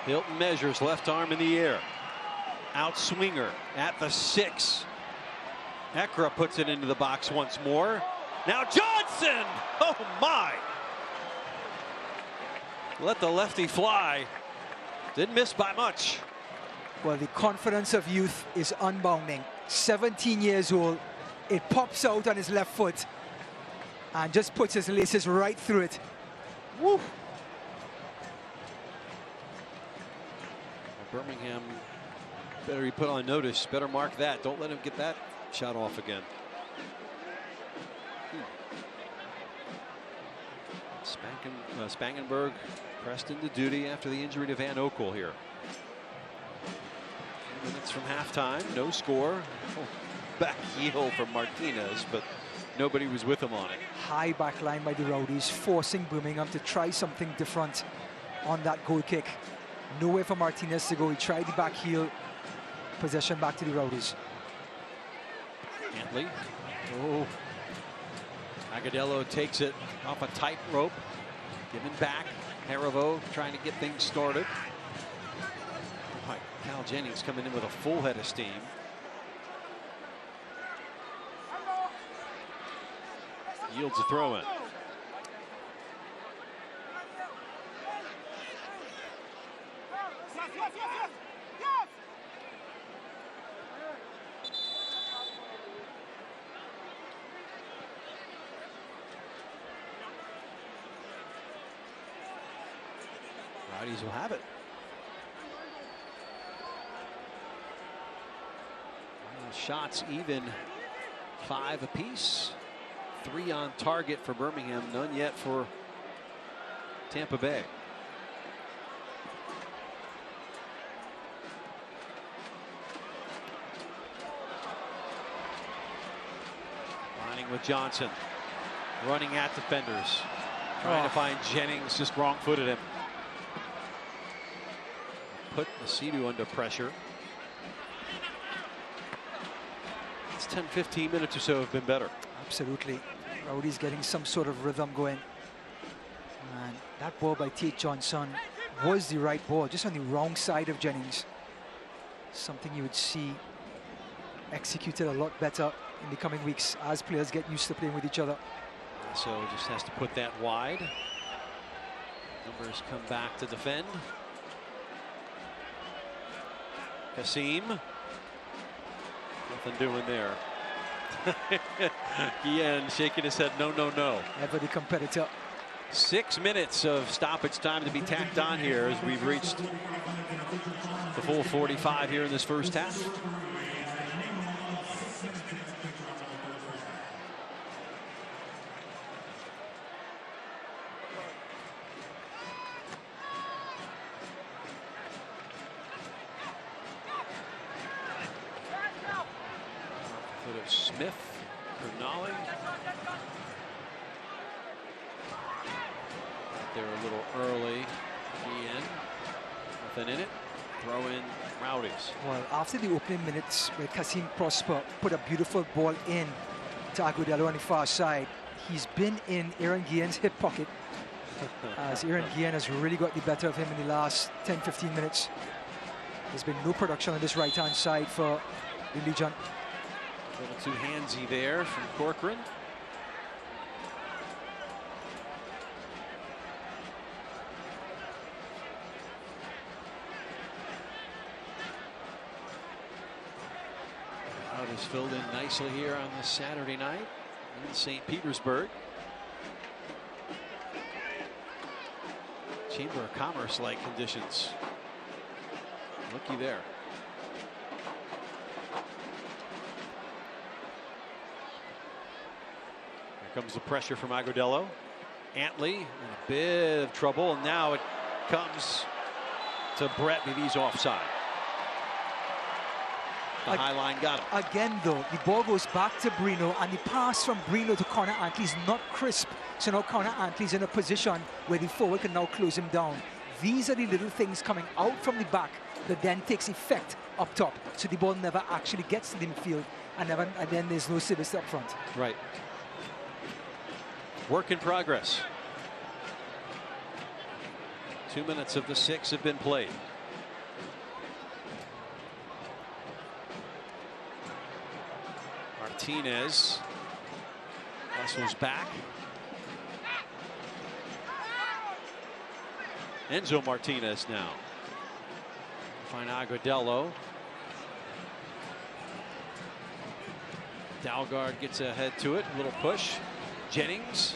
Hilton measures, left arm in the air. Out swinger at the 6. Ekra puts it into the box once more. Now Johnson! Oh my! Let the lefty fly. Didn't miss by much. Well, the confidence of youth is unbounding. 17 years old. It pops out on his left foot and just puts his laces right through it. Woo! Birmingham better be put on notice. Better mark that. Don't let him get that shot off again. Spangenberg pressed into duty after the injury to Van Oekel here. 2 minutes from halftime, no score. Oh, back heel from Martinez, but nobody was with him on it. High back line by the Rowdies, forcing Birmingham to try something different on that goal kick. Nowhere for Martinez to go. He tried the back heel. Possession back to the Rowdies. Antley. Oh. Aguadello takes it off a tight rope. Giving back. Harivo trying to get things started. Oh, Cal Jennings coming in with a full head of steam. Yields a throw in. Rowdies will have it. Shots even, 5 apiece. 3 on target for Birmingham, none yet for Tampa Bay. Lining with Johnson, running at defenders, trying to find Jennings, just wrong-footed him. Put Asidu under pressure. It's 10-15 minutes or so have been better. Absolutely. Rowdies getting some sort of rhythm going. And that ball by Tate Johnson was the right ball, just on the wrong side of Jennings. Something you would see executed a lot better in the coming weeks as players get used to playing with each other. So just has to put that wide. Numbers come back to defend. Kasim. Nothing doing there. Ian shaking his head, no, no, no. Ever the competitor. 6 minutes of stoppage time to be tacked on here as we've reached the full 45 here in this first half. Foot of Smith, Bernali. They're a little early. Ian, nothing in it. Throw in Rowdies. Well, after the opening minutes where Kasim Prosper put a beautiful ball in to Agudelo on the far side, he's been in Aaron Guillen's hip pocket as Aaron Guillen has really got the better of him in the last 10-15 minutes. There's been no production on this right-hand side for the Legion. A little too handsy there from Corcoran. Crowd is filled in nicely here on this Saturday night in St. Petersburg. Chamber of Commerce-like conditions. Looky there. Comes the pressure from Agudelo. Antley in a bit of trouble, and now it comes to Brett. Maybe he's offside. The high line got him. Again, though, the ball goes back to Brino, and the pass from Brino to Connor Antley is not crisp. So now Connor Antley's in a position where the forward can now close him down. These are the little things coming out from the back that then takes effect up top. So the ball never actually gets to the midfield, and then there's no service up front. Right. Work in progress. 2 minutes of the 6 have been played. Martinez hustles back. Enzo Martinez now. Find Agudelo. Dalgard gets ahead to it. A little push. Jennings.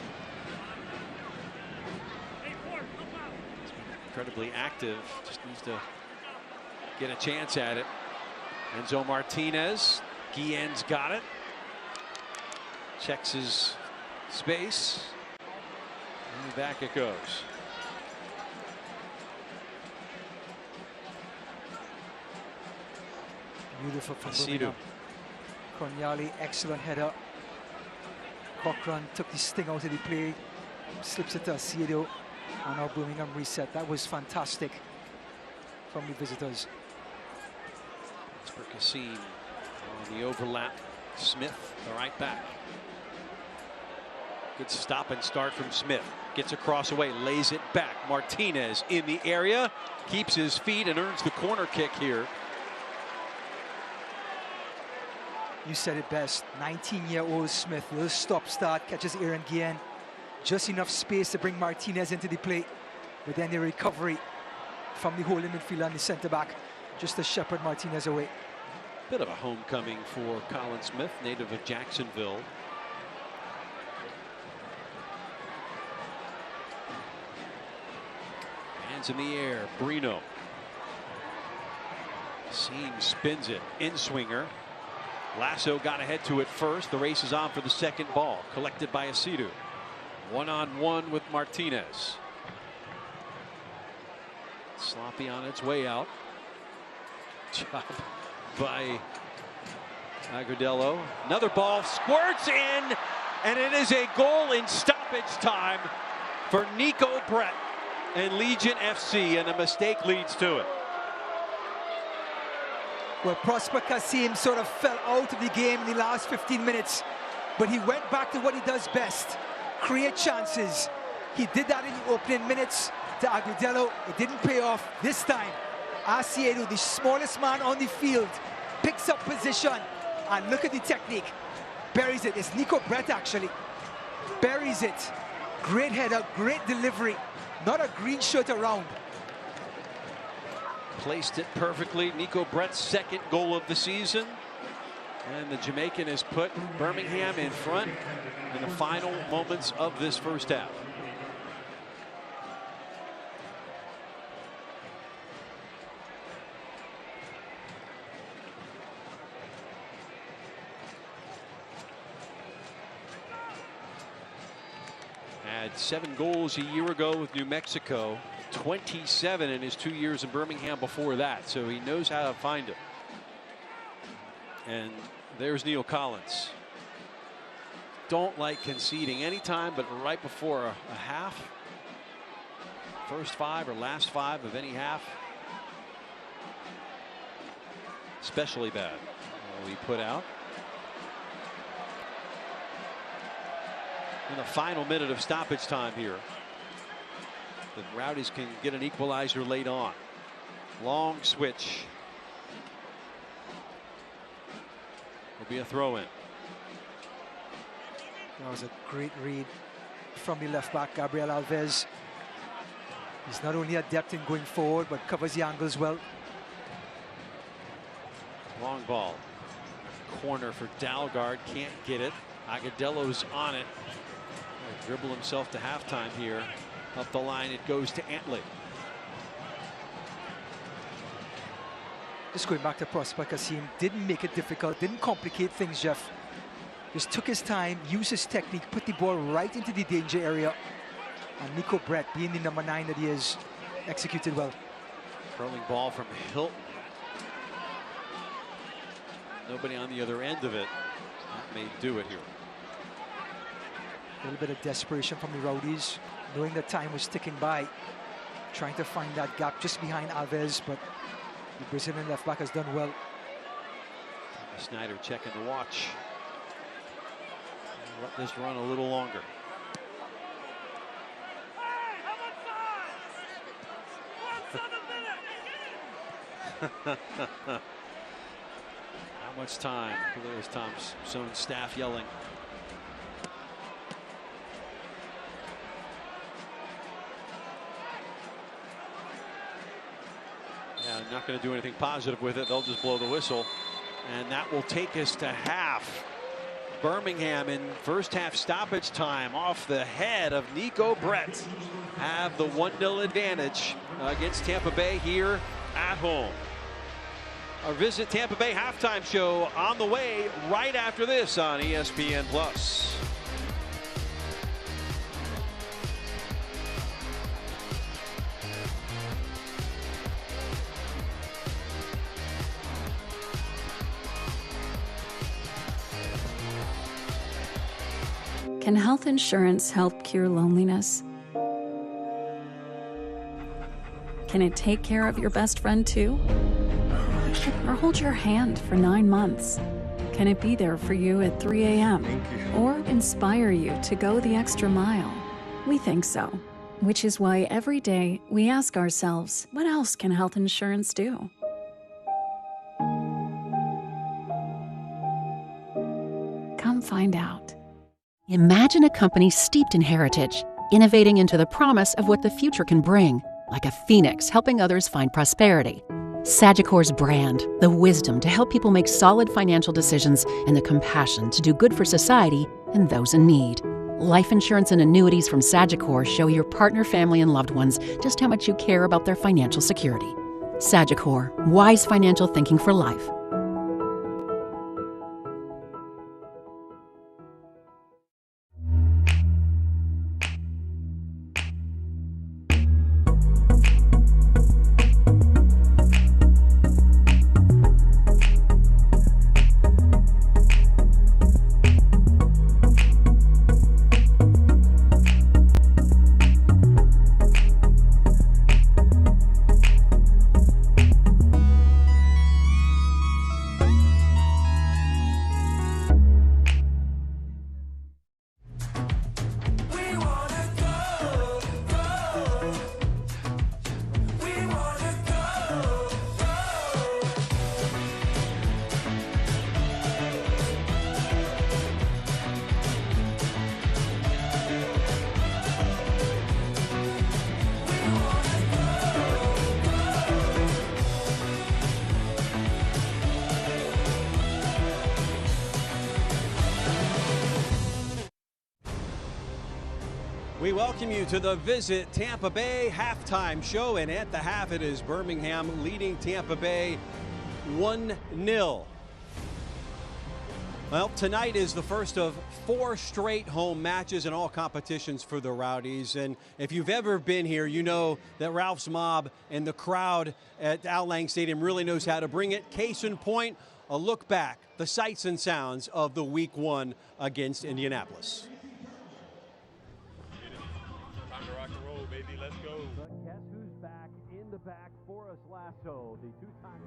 Incredibly active. Just needs to get a chance at it. Enzo Martinez. Guillen's got it. Checks his space. And back it goes. Beautiful from Birmingham. Corniali, excellent header. Cochran took the sting out of the play, slips it to Asidu, and now Birmingham reset. That was fantastic from the visitors. It's for Kasim on the overlap. Smith, the right back. Good stop and start from Smith. Gets across away, lays it back. Martinez in the area, keeps his feet and earns the corner kick here. You said it best. 19-year-old Smith will stop start, catches Aaron Guillen. Just enough space to bring Martinez into the play. But then the recovery from the holding midfielder and the centre back just to shepherd Martinez away. Bit of a homecoming for Colin Smith, native of Jacksonville. Hands in the air, Brino. Seam spins it, in swinger. Lasso got ahead to it first. The race is on for the second ball, collected by Asidu. One-on-one with Martinez. Sloppy on its way out. Job by Agudelo. Another ball squirts in, and it is a goal in stoppage time for Nico Brett and Legion FC, and a mistake leads to it. Well, Prosper Kasim sort of fell out of the game in the last 15 minutes, but he went back to what he does best, create chances. He did that in the opening minutes to Agudelo. It didn't pay off this time. Asiedu, the smallest man on the field, picks up position, and look at the technique. Buries it. It's Nico Brett, actually. Buries it. Great header, great delivery. Not a green shirt around. Placed it perfectly. Nico Brett's second goal of the season. And the Jamaican has put Birmingham in front in the final moments of this first half. Had 7 goals a year ago with New Mexico, 27 in his 2 years in Birmingham before that, so he knows how to find it. And there's Neil Collins. Don't like conceding anytime, but right before a half, first 5 or last 5 of any half, especially bad. We put out. In the final minute of stoppage time here, the Rowdies can get an equalizer late on. Long switch. Will be a throw-in. That was a great read from the left back, Gabriel Alves. He's not only adept in going forward, but covers the angles well. Long ball. Corner for Dalgard, can't get it. Agadelo's on it. He'll dribble himself to halftime here. Up the line it goes to Antley. Just going back to Prosper Kasim, didn't make it difficult, didn't complicate things, Jeff. Just took his time, used his technique, put the ball right into the danger area. And Nico Brett, being the number 9 that he is, executed well. Curling ball from Hilton. Nobody on the other end of it. That may do it here. A little bit of desperation from the Rowdies, knowing that time was ticking by, trying to find that gap just behind Alves, but the Brazilian left back has done well. Snyder checking the watch. Let this run a little longer. How much time? There's Tom's own staff yelling. Yeah, not going to do anything positive with it. They'll just blow the whistle. And that will take us to half. Birmingham in first half stoppage time off the head of Nico Brett have the 1-0 advantage against Tampa Bay here at home. Our Visit Tampa Bay halftime show on the way right after this on ESPN+. Can health insurance help cure loneliness? Can it take care of your best friend too? Or hold your hand for 9 months? Can it be there for you at 3 a.m.? Or inspire you to go the extra mile? We think so, which is why every day we ask ourselves, what else can health insurance do? Come find out. Imagine a company steeped in heritage, innovating into the promise of what the future can bring, like a phoenix helping others find prosperity. Sagicor's brand, the wisdom to help people make solid financial decisions and the compassion to do good for society and those in need. Life insurance and annuities from Sagicor show your partner, family, and loved ones just how much you care about their financial security. Sagicor, wise financial thinking for life. We welcome you to the Visit Tampa Bay halftime show, and at the half it is Birmingham leading Tampa Bay 1-0. Well, tonight is the first of 4 straight home matches in all competitions for the Rowdies. And if you've ever been here, you know that Ralph's Mob and the crowd at Al Lang Stadium really knows how to bring it. Case in point, a look back, the sights and sounds of the Week 1 against Indianapolis. Time to rock and roll, baby. Let's go. But guess who's back in the back for us, Lasso? The two-time.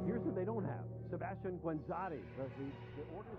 Here's what they don't have. Sebastian Guenzati. The organization.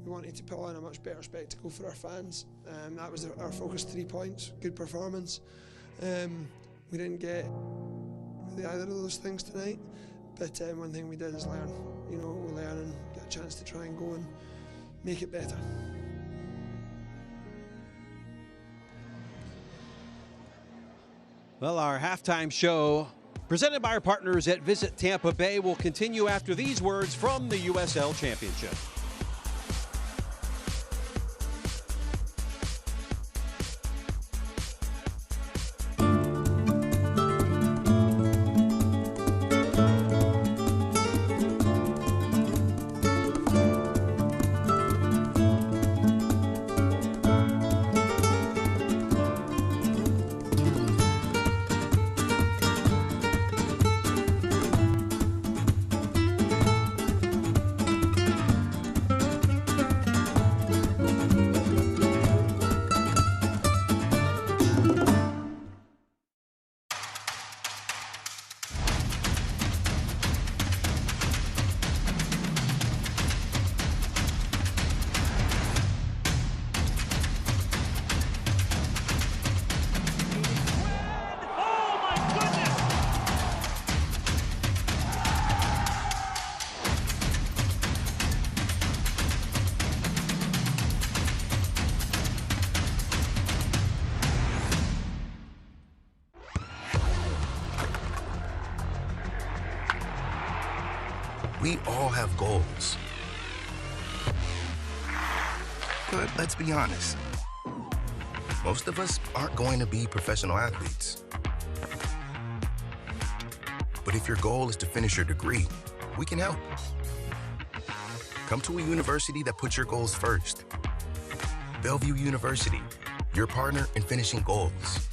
We wanted to put on a much better spectacle for our fans. That was our focus. 3 points, good performance. We didn't get really either of those things tonight, but one thing we did is learn. You know, we learn and get a chance to try and go and make it better. Well, our halftime show, presented by our partners at Visit Tampa Bay, will continue after these words from the USL Championship. We all have goals. But let's be honest, most of us aren't going to be professional athletes. But if your goal is to finish your degree, we can help. Come to a university that puts your goals first. Bellevue University, your partner in finishing goals.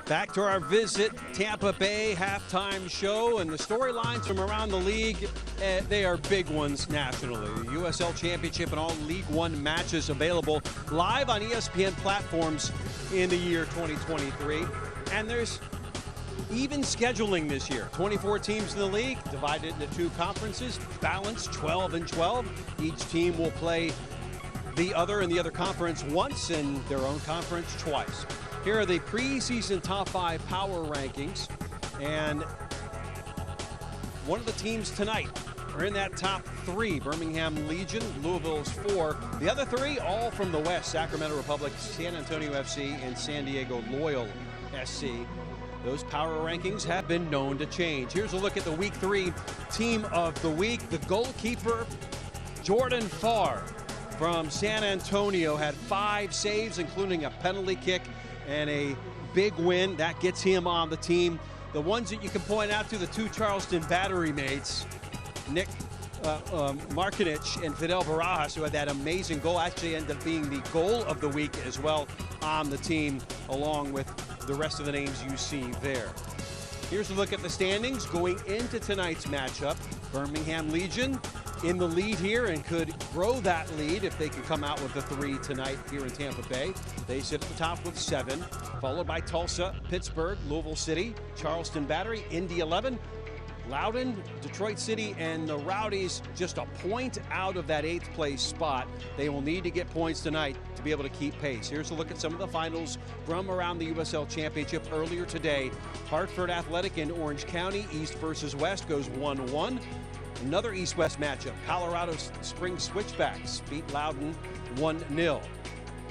Back to our Visit Tampa Bay halftime show, and the storylines from around the league, they are big ones nationally. The USL Championship and all League One matches available live on ESPN platforms in the year 2023. And there's even scheduling this year. 24 teams in the league, divided into 2 conferences, balanced 12 and 12. Each team will play the other in the other conference once and their own conference twice. Here are the preseason top 5 power rankings. And one of the teams tonight are in that top 3. Birmingham Legion, Louisville's 4. The other 3, all from the West. Sacramento Republic, San Antonio FC, and San Diego Loyal SC. Those power rankings have been known to change. Here's a look at the Week 3 Team of the Week. The goalkeeper, Jordan Farr from San Antonio, had 5 saves, including a penalty kick and a big win. That gets him on the team. The ones that you can point out to, the 2 Charleston Battery mates, Nick Markinich and Fidel Barajas, who had that amazing goal, actually ended up being the goal of the week as well on the team, along with the rest of the names you see there. Here's a look at the standings going into tonight's matchup. Birmingham Legion in the lead here and could grow that lead if they can come out with the 3 tonight here in Tampa Bay. They sit at the top with 7, followed by Tulsa, Pittsburgh, Louisville City, Charleston Battery, Indy 11, Loudoun, Detroit City, and the Rowdies just a point out of that 8th place spot. They will need to get points tonight to be able to keep pace. Here's a look at some of the finals from around the USL Championship earlier today. Hartford Athletic in Orange County, East versus West goes 1-1. Another East-West matchup, Colorado Springs Switchbacks beat Loudoun 1-0.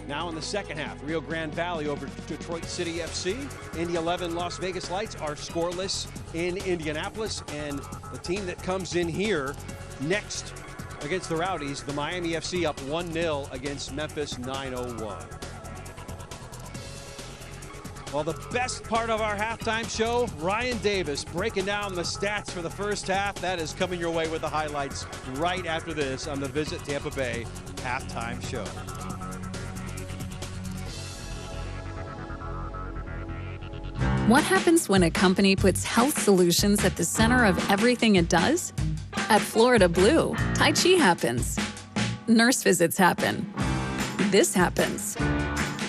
Now in the second half, Rio Grande Valley over Detroit City FC. Indy 11 Las Vegas Lights are scoreless in Indianapolis. And the team that comes in here next against the Rowdies, the Miami FC, up 1-0 against Memphis 901. Well, the best part of our halftime show, Ryan Davis breaking down the stats for the first half. That is coming your way with the highlights right after this on the Visit Tampa Bay halftime show. What happens when a company puts health solutions at the center of everything it does? At Florida Blue, Tai Chi happens. Nurse visits happen. This happens.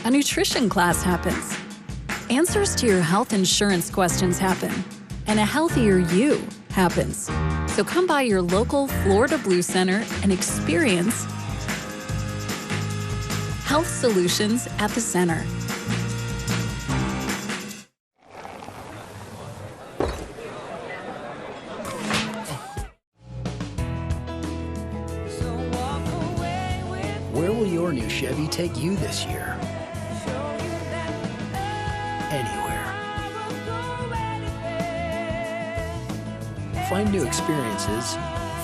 A nutrition class happens. Answers to your health insurance questions happen. And a healthier you happens. So come by your local Florida Blue Center and experience health solutions at the center. Where will your new Chevy take you this year? Anywhere. Find new experiences,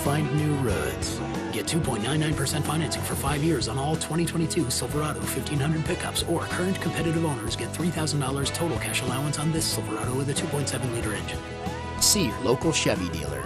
find new roads. Get 2.99% financing for 5 years on all 2022 Silverado 1500 pickups, or current competitive owners get $3,000 total cash allowance on this Silverado with a 2.7-liter engine. See your local Chevy dealer.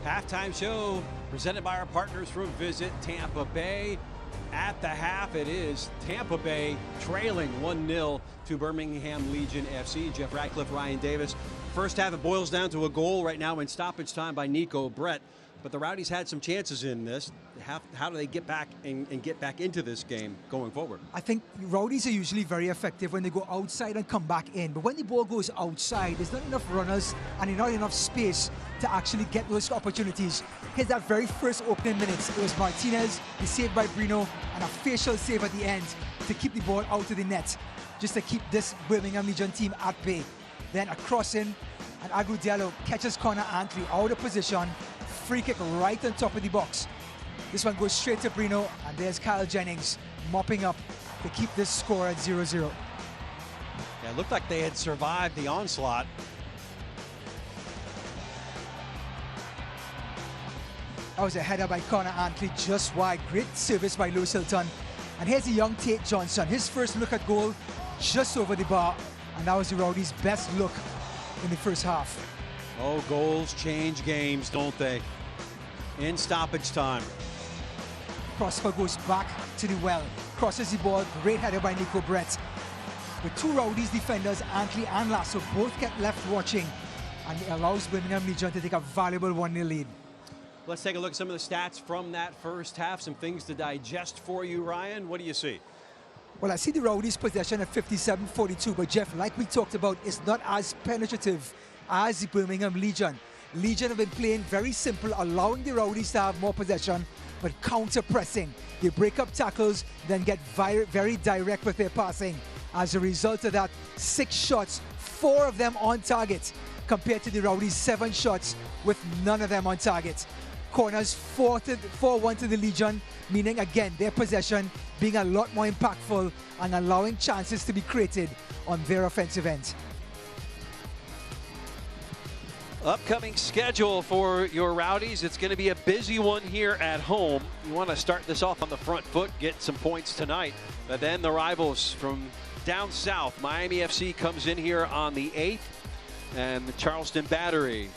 Halftime show presented by our partners from Visit Tampa Bay. At the half, it is Tampa Bay trailing 1-0 to Birmingham Legion FC. Jeff Ratcliffe, Ryan Davis. First half, it boils down to a goal right now in stoppage time by Nico Brett. But the Rowdies had some chances in this. How do they get back and get back into this game going forward? I think Rowdies are usually very effective when they go outside and come back in. But when the ball goes outside, there's not enough runners and not enough space to actually get those opportunities. Here's that very first opening minutes. It was Martinez, the save by Bruno, and a facial save at the end to keep the ball out of the net, just to keep this Birmingham Legion team at bay. Then a crossing, and Agudelo catches Connor Antley out of position. Free kick right on top of the box. This one goes straight to Bruno, and there's Kyle Jennings mopping up to keep this score at 0-0. Yeah, it looked like they had survived the onslaught. That was a header by Connor Antley, just wide. Great service by Lewis Hilton. And here's a young Tate Johnson. His first look at goal, just over the bar. And that was the Rowdies' best look in the first half. Oh, goals change games, don't they? In stoppage time. Prosper goes back to the well. crosses the ball, great header by Nico Brett. The two Rowdies defenders, Antley and Lasso, both get left watching, and it allows Birmingham Legion to take a valuable 1-0 lead. Let's take a look at some of the stats from that first half, some things to digest for you, Ryan. What do you see? Well, I see the Rowdies' possession at 57-42, but Jeff, like we talked about, it's not as penetrative as the Birmingham Legion. Legion have been playing very simple, allowing the Rowdies to have more possession, but counter-pressing. They break up tackles, then get very direct with their passing. As a result of that, 6 shots, 4 of them on target, compared to the Rowdies' 7 shots with none of them on target. Corners 4-1 to the Legion, meaning again their possession being a lot more impactful and allowing chances to be created on their offensive end. Upcoming schedule for your Rowdies. It's going to be a busy one here at home. You want to start this off on the front foot, get some points tonight. But then the rivals from down south, Miami FC comes in here on the 8th, and the Charleston Battery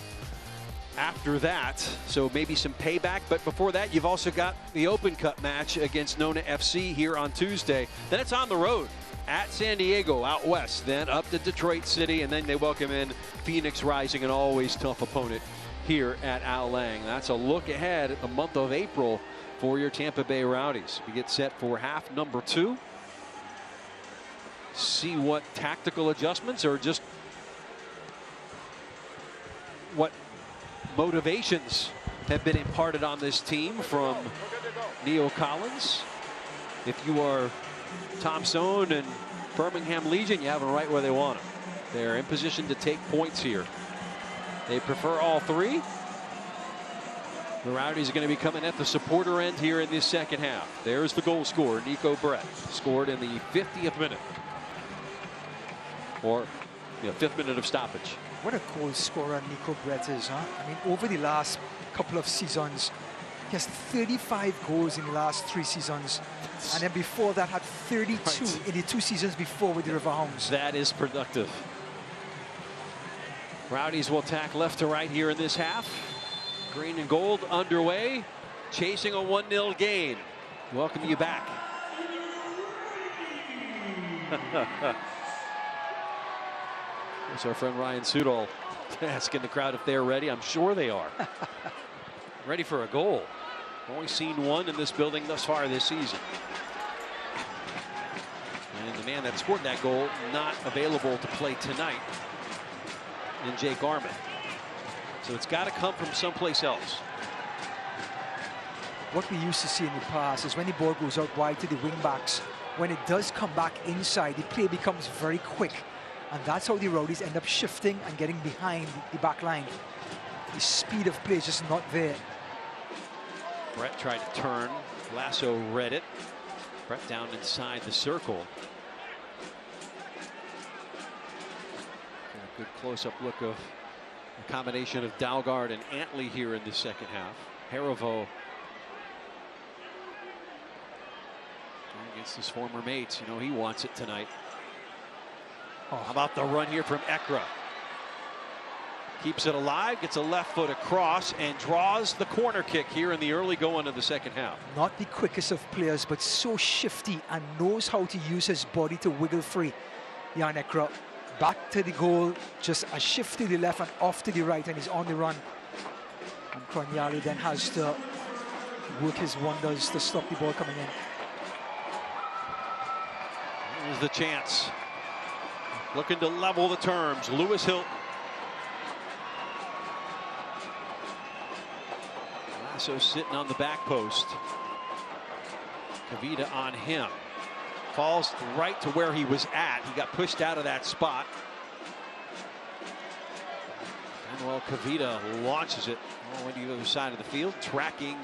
after that. So maybe some payback. But before that, you've also got the Open Cup match against Nona FC here on Tuesday. Then it's on the road at San Diego out west, then up to Detroit City, and then they welcome in Phoenix Rising, an always tough opponent here at Al Lang. That's a look ahead at the month of April for your Tampa Bay Rowdies. We get set for half number 2. See what tactical adjustments or just what motivations have been imparted on this team from Neil Collins. If you are Tom Sohn and Birmingham Legion, you have them right where they want them. They're in position to take points here. They prefer all 3. The Rowdies are going to be coming at the supporter end here in this second half. There's the goal scorer, Nico Brett, scored in the 50th minute. Or 5th minute of stoppage. What a goal scorer Nico Brett is, huh? I mean, over the last couple of seasons, he has 35 goals in the last 3 seasons. And then before that had 32 in the 2 seasons before with the Riverhounds. That is productive. Rowdies will attack left to right here in this half. Green and gold underway, chasing a 1-0 gain. Welcome you back. There's our friend Ryan Sudol asking the crowd if they're ready. I'm sure they are. Ready for a goal. Only seen 1 in this building thus far this season. And the man that scored that goal not available to play tonight in Jake Arman. So it's got to come from someplace else. What we used to see in the past is when the ball goes out wide to the wing backs, when it does come back inside, the play becomes very quick. And that's how the Rowdies end up shifting and getting behind the back line. The speed of play is just not there. Brett tried to turn. Lasso read it. Brett down inside the circle. A good close-up look of a combination of Dalgard and Antley here in the second half. Harivo against his former mates. You know he wants it tonight. Oh, how about the run here from Ekra? Keeps it alive, gets a left foot across, and draws the corner kick here in the early going of the second half. Not the quickest of players, but so shifty and knows how to use his body to wiggle free. Jan Ekra back to the goal, just a shift to the left and off to the right, and he's on the run. And Kronyali then has to work his wonders to stop the ball coming in. Here's the chance. Looking to level the terms. Lewis Hilton. Lasso sitting on the back post. Kavita on him. Falls right to where he was at. He got pushed out of that spot. Manuel Kavita launches it all the way to the other side of the field. Tracking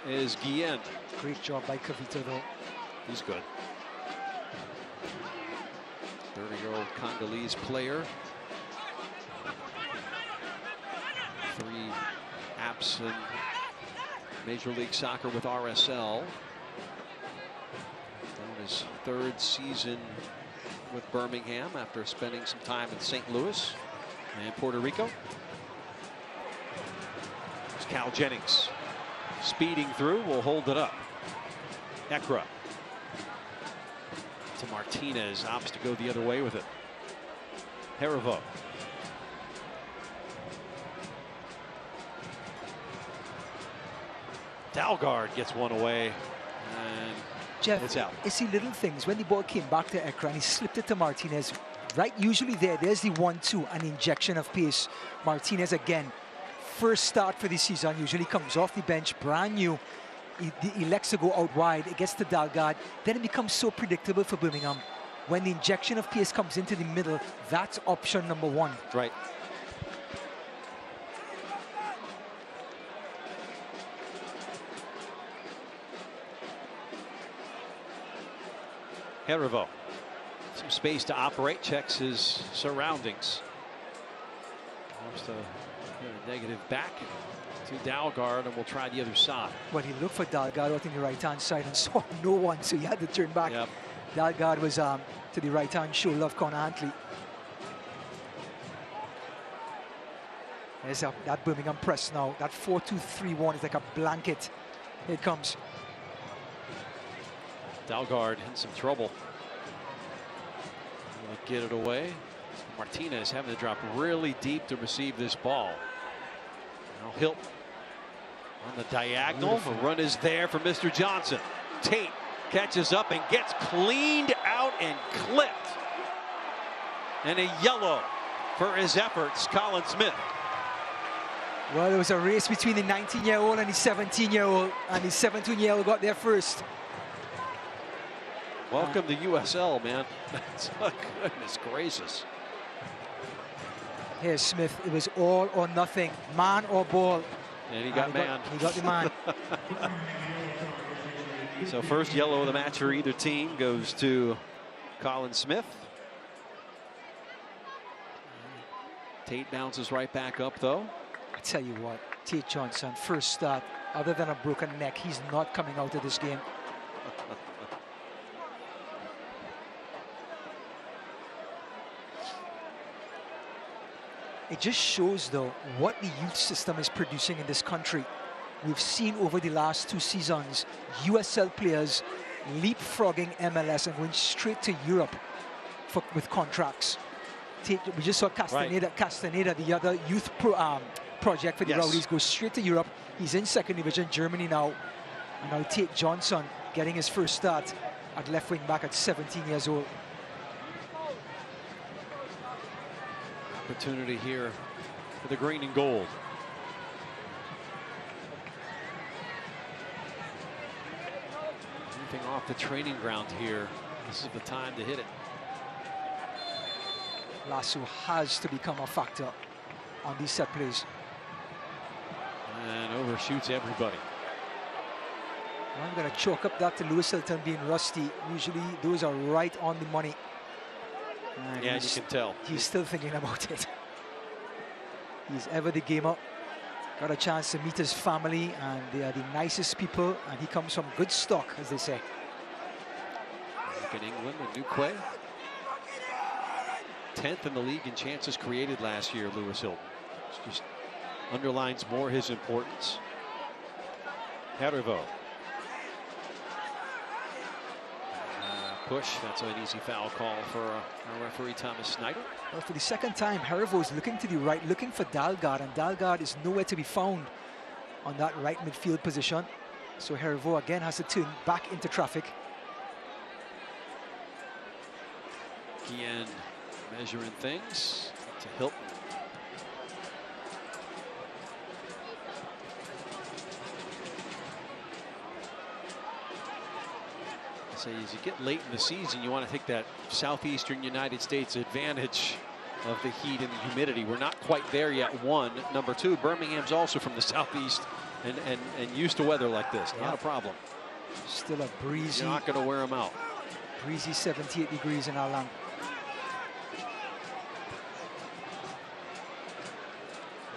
is Guillen. Great job by Kavita, though. He's good. 30-year-old Congolese player. 3 apps in Major League Soccer with RSL. On his 3rd season with Birmingham after spending some time in St. Louis and Puerto Rico. There's Cal Jennings speeding through, will hold it up. Ekra Martinez opts to go the other way with it. Harivo. Dalgard gets one away, and Jeff, it's out. You see little things. When the ball came back to Ekran, he slipped it to Martinez. Right, usually there's the 1-2, an injection of pace. Martinez again, first start for the season, usually comes off the bench, brand new. He elects to go out wide, it gets to Dalgard. Then it becomes so predictable for Birmingham. When the injection of pace comes into the middle, that's option number one. Right. Harivo. Some space to operate, checks his surroundings. Almost a negative back to Dalgard, and we'll try the other side. Well, he looked for Dalgard out in the right-hand side and saw no one, so he had to turn back. Yep. Dalgard was to the right-hand shoulder of Conor Antley. There's that Birmingham press now. That 4-2-3-1 is like a blanket. Here it comes. Dalgard in some trouble. Get it away. Martinez having to drop really deep to receive this ball. Now Hilt on the diagonal. The run is there for Mr. Johnson. Tate catches up and gets cleaned out and clipped. And a yellow for his efforts, Colin Smith. Well, there was a race between the 19-year-old and the 17-year-old, and the 17-year-old got there first. Welcome to USL, man. Goodness gracious. Here's Smith. It was all or nothing, man or ball. And he got man. He got the man. So first yellow of the match for either team goes to Colin Smith. Tate bounces right back up, though. I tell you what, Tate Johnson, first start, other than a broken neck, he's not coming out of this game. It just shows, though, what the youth system is producing in this country. We've seen over the last 2 seasons USL players leapfrogging MLS and going straight to Europe with contracts. We just saw Castaneda, right. Castaneda, the other youth project for the Rowdies, go straight to Europe. He's in 2nd division, Germany now. And now Tate Johnson getting his first start at left wing back at 17 years old. Opportunity here for the green and gold. Anything off the training ground here, this is the time to hit it. Lasso has to become a factor on these set plays. And overshoots everybody. I'm going to chalk up that to Lewis Hilton being rusty. Usually those are right on the money. And yeah, you can tell. He's still thinking about it. He's ever the gamer. Got a chance to meet his family, and they are the nicest people, and he comes from good stock, as they say. Back in England, a new Quay. 10th in the league in chances created last year, Lewis Hilton. It just underlines more his importance. Harivo. Push, that's an easy foul call for our referee Thomas Snyder. Well, for the 2nd time, Harivo is looking to the right, looking for Dalgard, and Dalgard is nowhere to be found on that right midfield position. So Harivo again has to turn back into traffic. Kian measuring things to Hilton. So as you get late in the season, you want to take that southeastern United States advantage of the heat and the humidity. We're not quite there yet, 1. Number 2, Birmingham's also from the southeast and used to weather like this. Not a problem. Still a breezy. You're not going to wear them out. Breezy 78 degrees in Alan.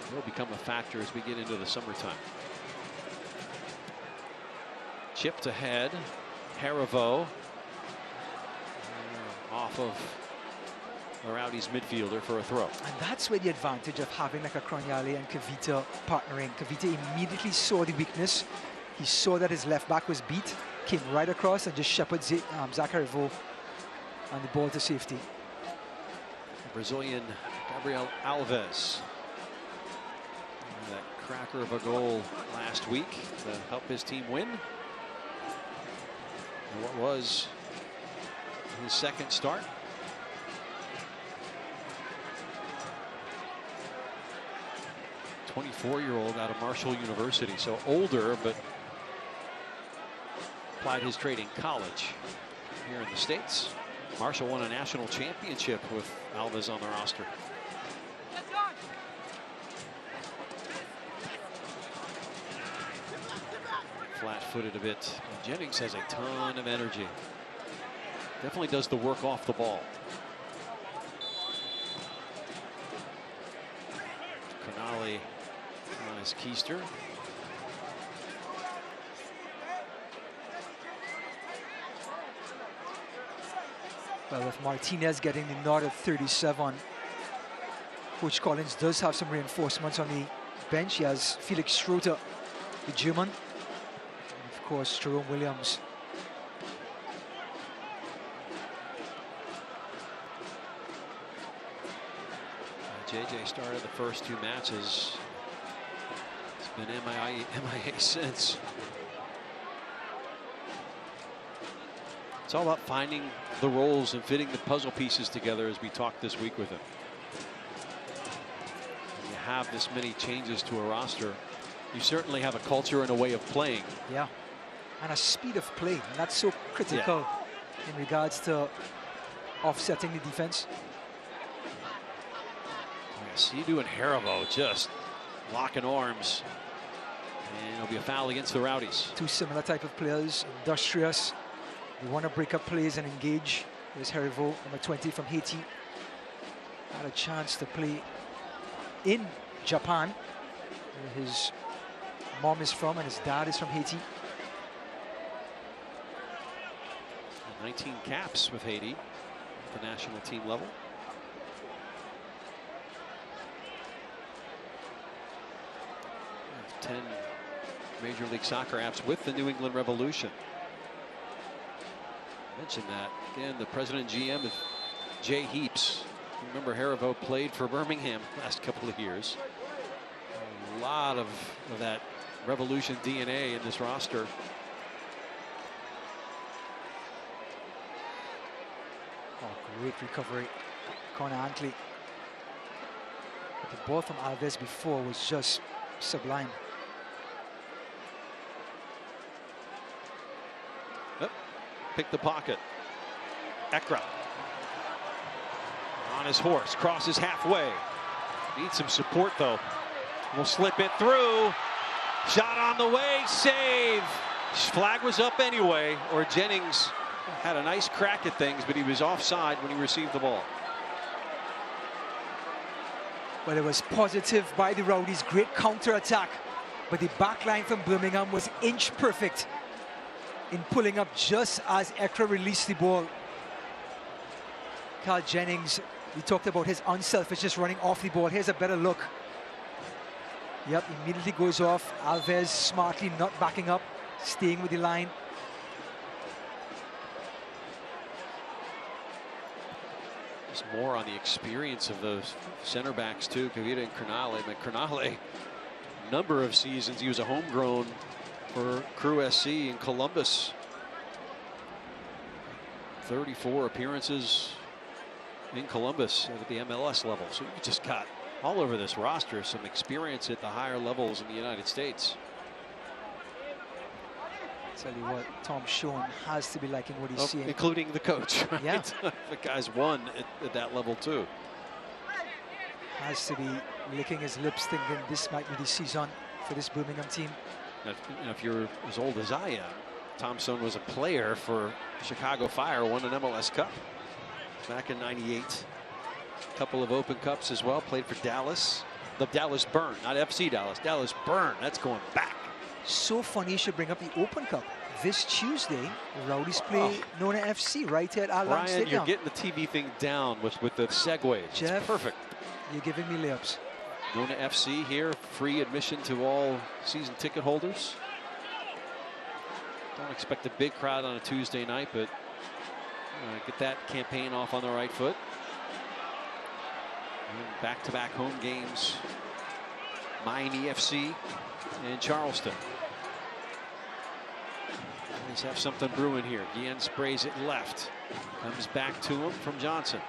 It will become a factor as we get into the summertime. Chipped ahead. Harivo off of the Rowdies midfielder for a throw. And that's where the advantage of having like a Kronyale and Kavita partnering. Kavita immediately saw the weakness. He saw that his left back was beat, came right across and just shepherded Zach Harivo and the ball to safety. Brazilian Gabriel Alves. That cracker of a goal last week to help his team win. And what was his second start. 24-year-old out of Marshall University, so older, but applied his trade in college here in the States. Marshall won a national championship with Alves on the roster. Flat-footed a bit. Jennings has a ton of energy. Definitely does the work off the ball. Canale on his keister. Well, with Martinez getting the nod at 37, Coach Collins does have some reinforcements on the bench. He has Felix Schroeder, the German, and of course Jerome Williams. JJ started the first two matches. It's been MIA since. It's all about finding the roles and fitting the puzzle pieces together, as we talked this week with him. When you have this many changes to a roster, you certainly have a culture and a way of playing. Yeah, and a speed of play, and that's so critical in regards to offsetting the defense. Sidu and Haribo just locking arms, and it'll be a foul against the Rowdies. Two similar type of players, industrious. They want to break up plays and engage. There's Haribo, number 20 from Haiti. Had a chance to play in Japan, where his mom is from and his dad is from Haiti. 19 caps with Haiti at the national team level. 10 Major League Soccer apps with the New England Revolution. I mentioned that. Again, the president and GM is Jay Heaps. Remember, Haribo played for Birmingham last couple of years. A lot of that Revolution DNA in this roster. Oh, great recovery. Connor Antley. But the ball from Alves before was just sublime. Pick the pocket. Ekra on his horse, crosses halfway. Needs some support though. Will slip it through. Shot on the way, save. Flag was up anyway, or Jennings had a nice crack at things, but he was offside when he received the ball. Well, it was positive by the Rowdies, great counter-attack, but the back line from Birmingham was inch perfect in pulling up just as Ekra released the ball. Carl Jennings, we talked about his unselfishness running off the ball. Here's a better look. Yep, immediately goes off. Alves smartly not backing up, staying with the line. Just more on the experience of those center backs too, Kavita and Canale. But Canale, number of seasons, he was a homegrown for Crew SC in Columbus. 34 appearances in Columbus at the MLS level. So you just got all over this roster some experience at the higher levels in the United States. Tell you what, Tom Schoen has to be liking what he's seeing. Including the coach, right? Yeah. The guy's won at that level too. Has to be licking his lips thinking this might be the season for this Birmingham team. If you're as old as I am, Thompson was a player for Chicago Fire, won an MLS Cup back in '98. A couple of Open Cups as well, played for Dallas. The Dallas Burn, not FC Dallas, Dallas Burn, that's going back. So funny you should bring up the Open Cup. This Tuesday, the Rowdies play Nona FC right here at Allianz Stadium. You're getting the TV thing down with the segues. Jeff, it's perfect. You're giving me layups. Nona FC here, free admission to all season ticket holders. Don't expect a big crowd on a Tuesday night, but get that campaign off on the right foot. Back-to-back home games. Miami FC and Charleston. Let's have something brewing here. Guillen sprays it left. Comes back to him from Johnson.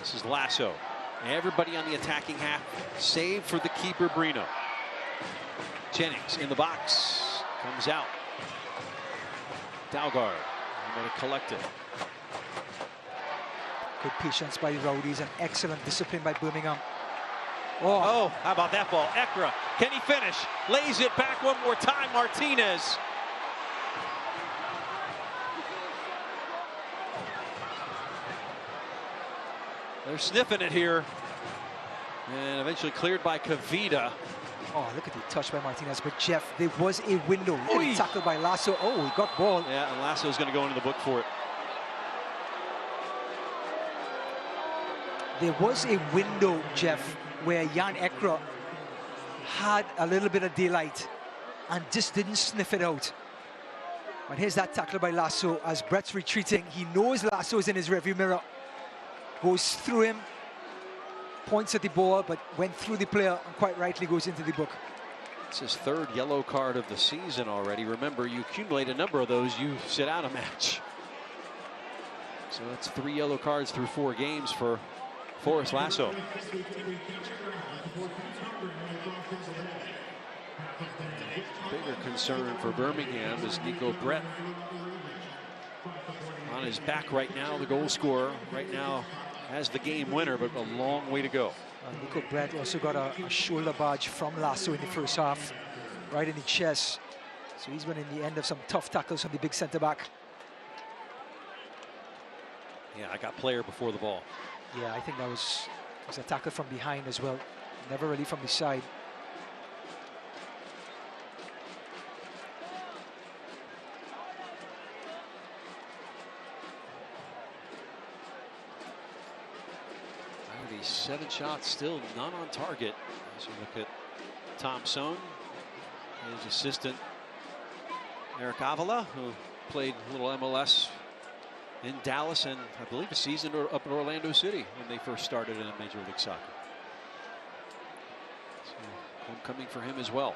This is Lasso. Everybody on the attacking half, save for the keeper Brino. Jennings in the box. Comes out. Dalgard. Going to collect it. Good patience by the Rowdies and excellent discipline by Birmingham. Oh, how about that ball? Ekra, can he finish? Lays it back one more time, Martinez. They're sniffing it here. And eventually cleared by Kavita. Oh, look at the touch by Martinez. But Jeff, there was a window. Tackled by Lasso. Oh, he got ball. Yeah, and Lasso's going to go into the book for it. There was a window, Jeff, where Jan Ekra had a little bit of daylight and just didn't sniff it out. But here's that tackle by Lasso as Brett's retreating. He knows Lasso's in his rearview mirror. Goes through him, points at the ball, but went through the player and quite rightly goes into the book. It's his third yellow card of the season already. Remember, you accumulate a number of those, you sit out a match. So that's 3 yellow cards through 4 games for Forrest Lasso. Bigger concern for Birmingham is Nico Brett. On his back right now, the goal scorer right now has the game winner, but a long way to go. Nico Brett also got a shoulder barge from Lasso in the first half, right in the chest. So he's been in the end of some tough tackles from the big centre back. Yeah, I got player before the ball. Yeah, I think that was a tackle from behind as well. Never really from the side. These 7 shots, still none on target. As you look at Thompson, his assistant Eric Avila, who played a little MLS in Dallas and I believe a season up in Orlando City when they first started in Major League Soccer. So homecoming for him as well.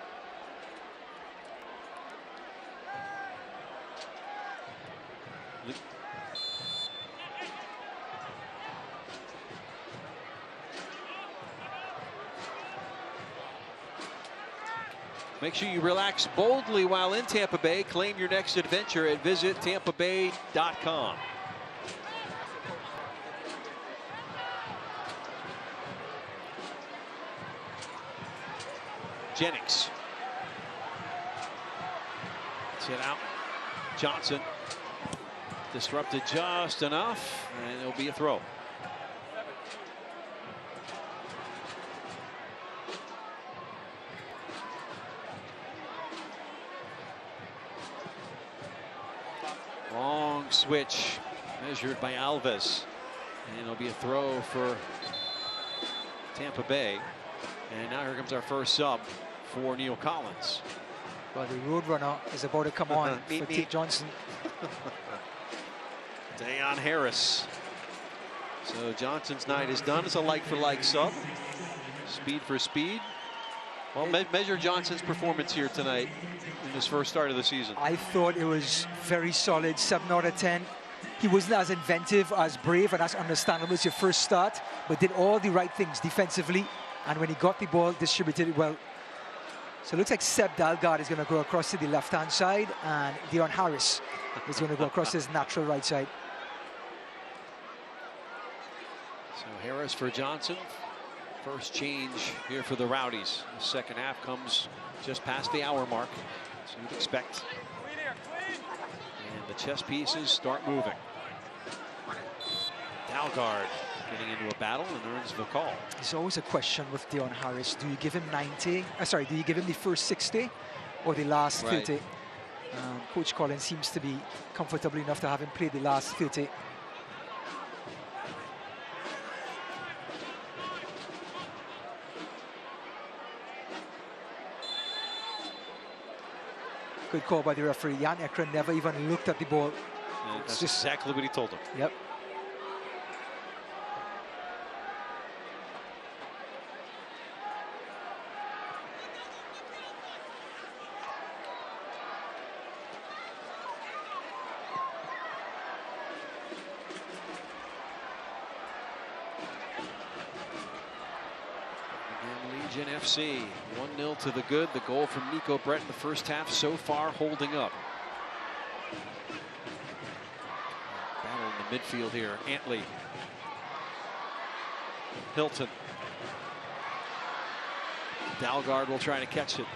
Make sure you relax boldly while in Tampa Bay. Claim your next adventure at visitTampaBay.com. Jennings. Sit out. Johnson. Disrupted just enough, and it'll be a throw. Long switch measured by Alves, and it'll be a throw for Tampa Bay. And now here comes our first sub for Neil Collins. Well, the Roadrunner is about to come on for Tate Johnson. Dayon Harris. So Johnson's night is done as a like-for-like sub. Speed for speed. Well, measure Johnson's performance here tonight in his first start of the season. I thought it was very solid, 7 out of 10. He wasn't as inventive, as brave, and as understandable as your first start, but did all the right things defensively. And when he got the ball, distributed it well. So it looks like Seb Dalgard is going to go across to the left-hand side, and Dayon Harris is going to go across his natural right side. So Harris for Johnson. First change here for the Rowdies. The second half comes just past the hour mark, so you'd expect. And the chess pieces start moving. Dalgard getting into a battle and earns the call. It's always a question with Dayon Harris. Do you give him 90? Do you give him the first 60 or the last 30? Right. Coach Collins seems to be comfortable enough to have him play the last 30. Good call by the referee. Jan Ekra never even looked at the ball. And that's exactly what he told him. Yep. Legion FC 1-0 to the good. The goal from Nico Brett in the first half so far holding up. Battle in the midfield here. Antley. Hilton. Dalgard will try to catch it.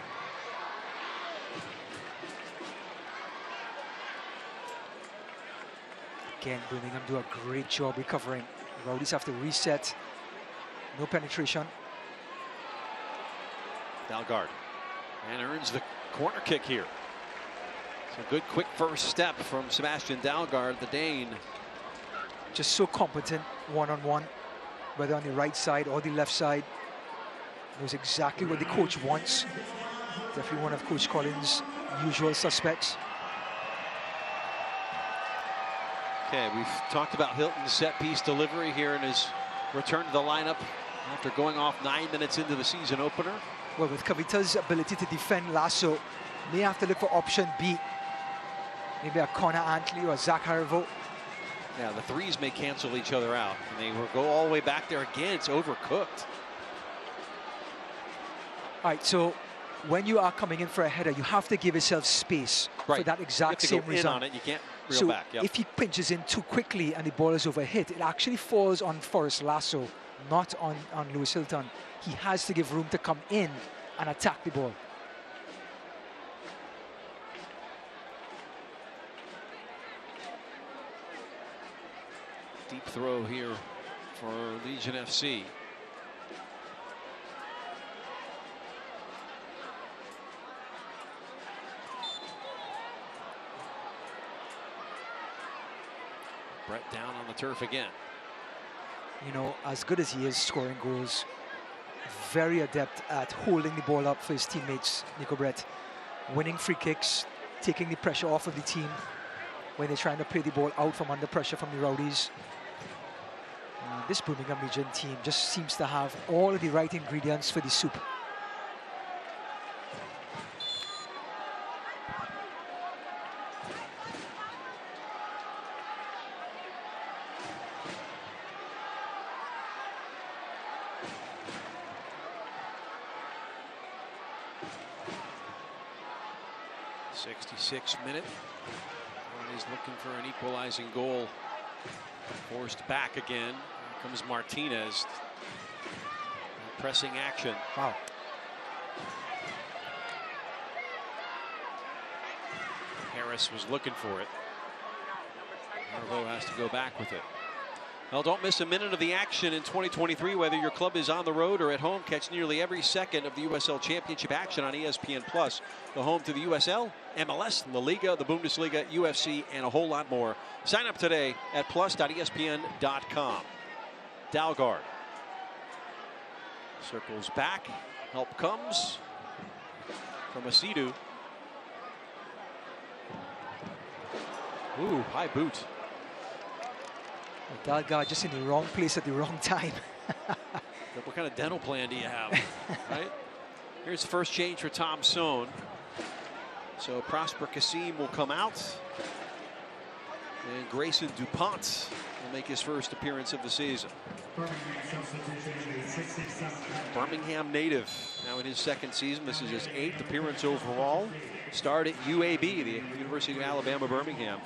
Again, Birmingham do a great job recovering. Rowdies have to reset. No penetration. Dalgard. And earns the corner kick here. So good quick first step from Sebastian Dalgard, the Dane. Just so competent one-on-one, whether on the right side or the left side. Knows exactly what the coach wants. Definitely one of Coach Collins' usual suspects. Okay, we've talked about Hilton's set-piece delivery here in his return to the lineup after going off 9 minutes into the season opener. Well, with Kavita's ability to defend Lasso, may have to look for option B. Maybe a Connor Antley or a Zach Harivo. Yeah, the threes may cancel each other out. And they will go all the way back there again. It's overcooked. All right, so when you are coming in for a header, you have to give yourself space for that exact same result. You have to go in on it. You can't reel so back. Yep. If he pinches in too quickly and the ball is overhit, it actually falls on Forrest Lasso, not on Lewis Hilton. He has to give room to come in and attack the ball. Deep throw here for Legion FC. Brett down on the turf again. You know, as good as he is scoring goals, very adept at holding the ball up for his teammates, Nico Brett. Winning free kicks, taking the pressure off of the team when they're trying to play the ball out from under pressure from the Rowdies. This Birmingham Legion team just seems to have all of the right ingredients for the soup. .66 minute. And he's looking for an equalizing goal. Forced back again. Here comes Martinez. Pressing action. Wow. Harris was looking for it. Marvo has to go back with it. Well, don't miss a minute of the action in 2023, whether your club is on the road or at home. Catch nearly every second of the USL Championship action on ESPN+, the home to the USL, MLS, La Liga, the Bundesliga, UFC, and a whole lot more. Sign up today at plus.espn.com. Dalgard circles back. Help comes from Asidu. Ooh, high boot. Dalgard just in the wrong place at the wrong time. What kind of dental plan do you have, right? Here's the first change for Tom Sohn. So Prosper Kasim will come out. And Grayson DuPont will make his first appearance of the season. Birmingham native, now in his second season. This is his 8th appearance overall. Starred at UAB, the University of Alabama, Birmingham.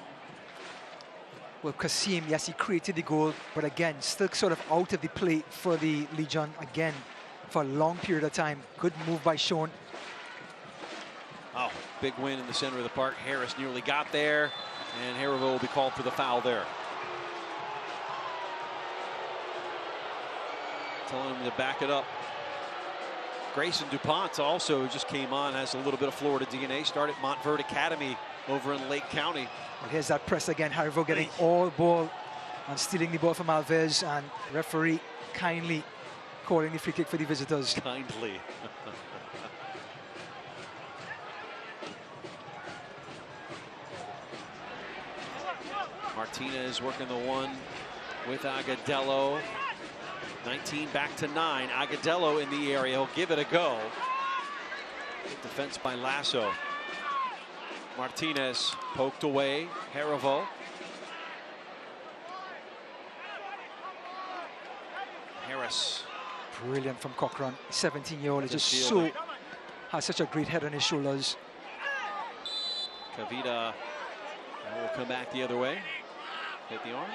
Well, Kasim, yes, he created the goal, but again, still sort of out of the play for the Legion again for a long period of time. Good move by Sean. Oh, big win in the center of the park. Harris nearly got there, and Harivo will be called for the foul there. Telling him to back it up. Grayson DuPont also just came on, has a little bit of Florida DNA. Started at Montverde Academy over in Lake County. Well, here's that press again. Harivo getting all ball and stealing the ball from Alves, and referee kindly calling the free kick for the visitors. Kindly. Martinez working the one with Agudelo. 19 back to 9. Agudelo in the area. He'll give it a go. Good defense by Lasso. Martinez poked away. Harivo. Harris. Brilliant from Cochran. 17-year-old is just Midfielder. has such a great head on his shoulders. Kavita will come back the other way. Hit the arm.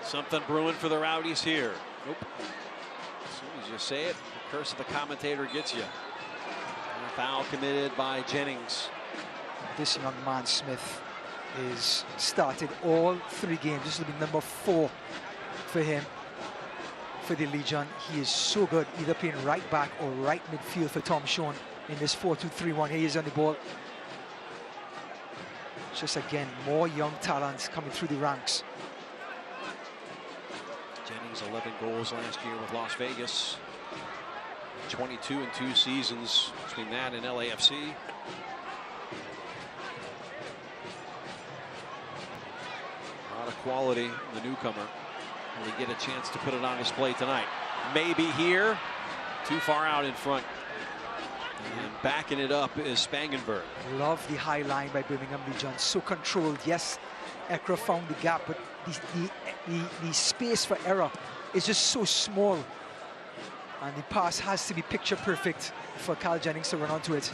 Something brewing for the Rowdies here. Nope. As soon as you say it, the curse of the commentator gets you. And a foul committed by Jennings. This young man, Smith, is started all 3 games. This will be number 4 for him, for the Legion. He is so good, either playing right back or right midfield for Tom Sean in this 4-2-3-1. He is on the ball. Just again, more young talents coming through the ranks. Jennings 11 goals last year with Las Vegas. 22 in 2 seasons between that and LAFC. A lot of quality in the newcomer. And we get a chance to put it on display tonight. Maybe here. Too far out in front. And backing it up is Spangenberg. Love the high line by Birmingham Legion. So controlled. Yes, Ekra found the gap, but the space for error is just so small. And the pass has to be picture perfect for Carl Jennings to run onto it.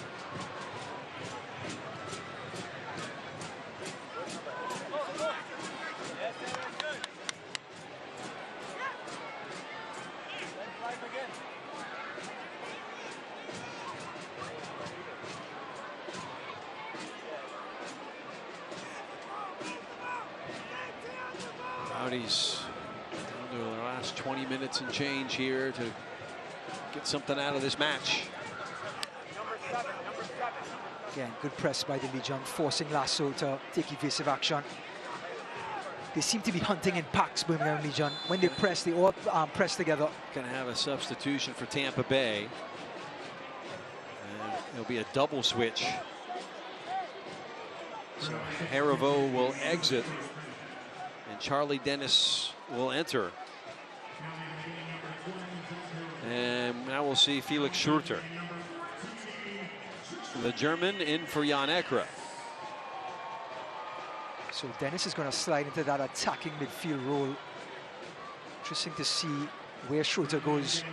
Rowdies down to the last 20 minutes and change here to get something out of this match. Again, good press by the Legion, forcing Lasso to take evasive action. They seem to be hunting in packs, Birmingham Legion. When they press, they all press together. Going to have a substitution for Tampa Bay. And it'll be a double switch. So Harivo will exit. And Charlie Dennis will enter. And now we'll see Felix Schurter. The German in for Jan Ekra. So Dennis is going to slide into that attacking midfield role. Interesting to see where Schurter goes.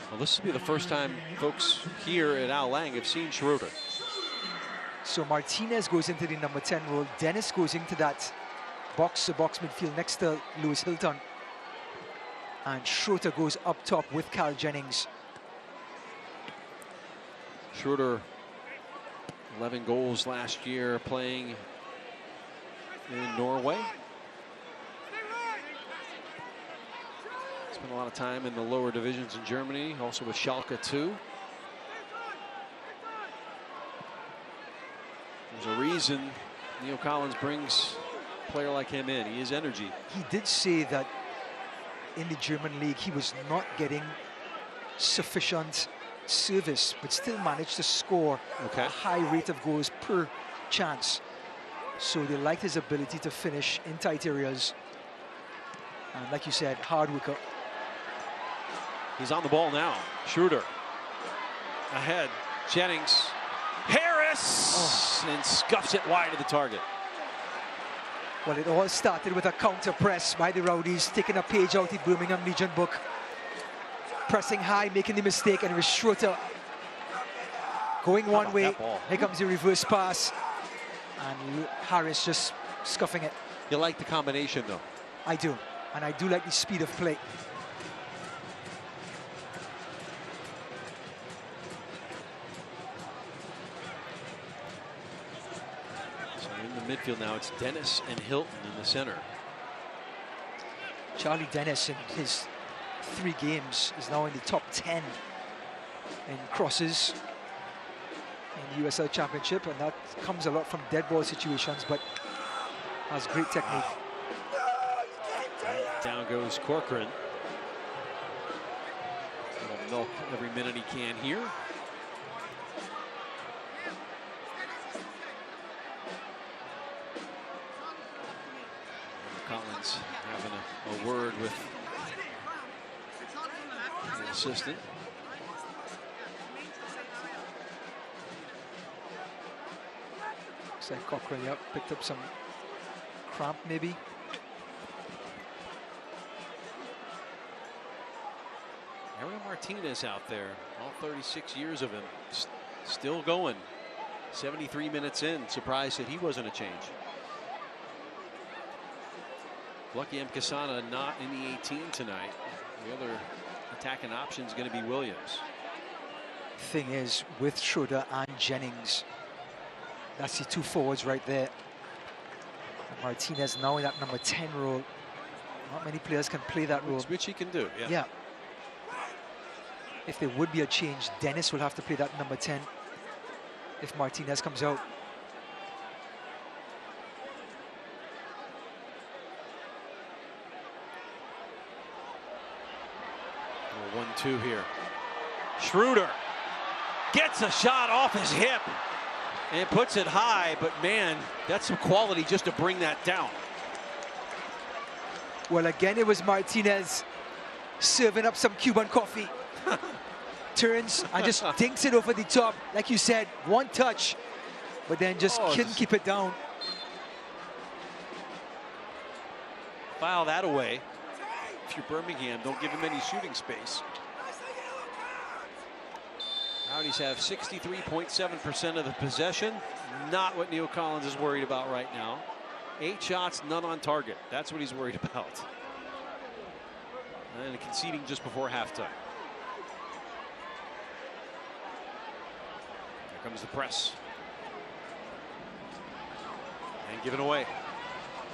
Well, this will be the first time folks here at Al Lang have seen Schurter. So Martinez goes into the number 10 role. Dennis goes into that box-to-box midfield next to Lewis Hilton. And Schurter goes up top with Carl Jennings. Schurter, 11 goals last year playing in Norway. Spent a lot of time in the lower divisions in Germany, also with Schalke 2. There's a reason Neil Collins brings a player like him in. He has energy. He did say that in the German league he was not getting sufficient service, but still managed to score a high rate of goals per chance. So they liked his ability to finish in tight areas. And like you said, hard worker. He's on the ball now. Schurter ahead. Jennings. Harris! And scuffs it wide of the target. Well, it all started with a counter press by the Rowdies, taking a page out of the Birmingham Legion book. Pressing high, making the mistake, and it was Schurter going one way. Here comes the reverse pass. And Harris just scuffing it. You like the combination, though? I do. And I do like the speed of play. So in the midfield now, it's Dennis and Hilton in the center. Charlie Dennis in his 3 games is now in the top 10 in crosses in the USL Championship, and that comes a lot from dead ball situations, but has great technique. Down goes Corcoran. Little milk every minute he can here. Collins having a word with the assistant. Looks like Corcoran, yep, picked up some cramp maybe. Ariel Martinez out there, all 36 years of him, still going. 73 minutes in, surprised that he wasn't a change. Lucky M. Kasana not in the 18 tonight. The other attacking option is going to be Williams. Thing is, with Schroeder and Jennings, that's the two forwards right there. And Martinez now in that number 10 role. Not many players can play that role. Which he can do, yeah. Yeah. If there would be a change, Dennis will have to play that number 10 if Martinez comes out. 1-2 here. Schroeder gets a shot off his hip and puts it high, but man, that's some quality just to bring that down. Well, again, it was Martinez serving up some Cuban coffee. Turns and just dinks it over the top. Like you said, one touch, but then just couldn't keep it down. File that away. If you're Birmingham, don't give him any shooting space. Rowdies have 63.7% of the possession. Not what Neil Collins is worried about right now. 8 shots, none on target. That's what he's worried about. And conceding just before halftime. Here comes the press. And given away.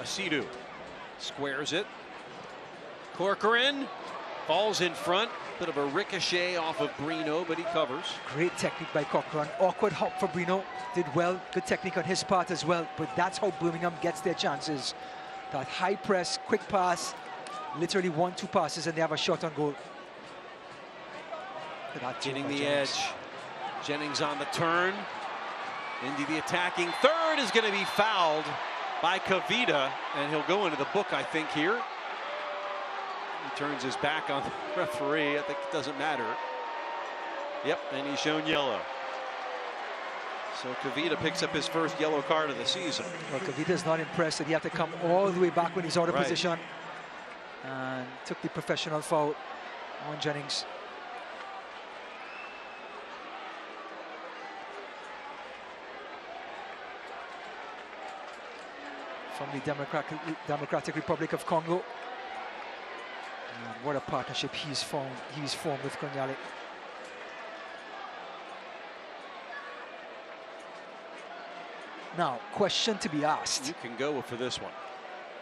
Asidu squares it. Corcoran falls in front. Bit of a ricochet off of Brino, but he covers. Great technique by Corcoran. Awkward hop for Brino. Did well. Good technique on his part as well. But that's how Birmingham gets their chances. That high press, quick pass. Literally 1-2 passes and they have a shot on goal. Getting the edge. Jennings on the turn. Into the attacking third is going to be fouled by Kavita. And he'll go into the book, I think, here. He turns his back on the referee. I think it doesn't matter. Yep, and he's shown yellow. So Kavita picks up his first yellow card of the season. Well, Kavita's not impressed that he had to come all the way back when he's out of position. And took the professional foul on Jennings. From the Democratic Republic of Congo. And what a partnership he's formed with Konyale. Now, question to be asked. You can go for this one.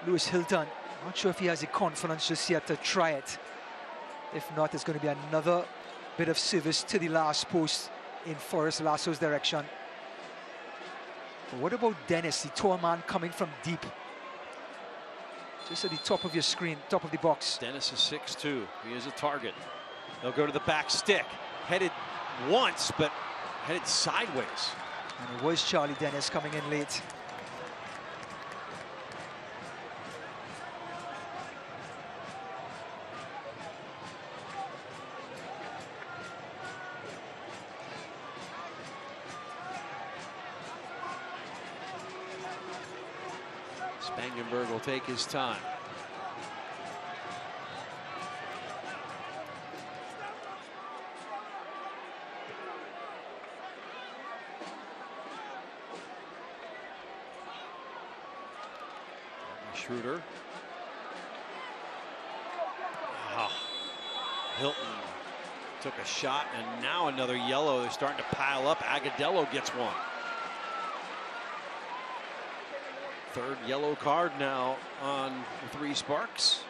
Lewis Hilton, not sure if he has the confidence just yet to try it. If not, it's going to be another bit of service to the last post in Forrest Lasso's direction. But what about Dennis, the tall man coming from deep? Just at the top of your screen, top of the box. Dennis is 6'2". He is a target. They'll go to the back stick. Headed once, but headed sideways. And it was Charlie Dennis coming in late. Spangenberg will take his time. Schroeder. Hilton took a shot, and now another yellow. They're starting to pile up. Agadello gets one. Third yellow card now on the 3 Sparks.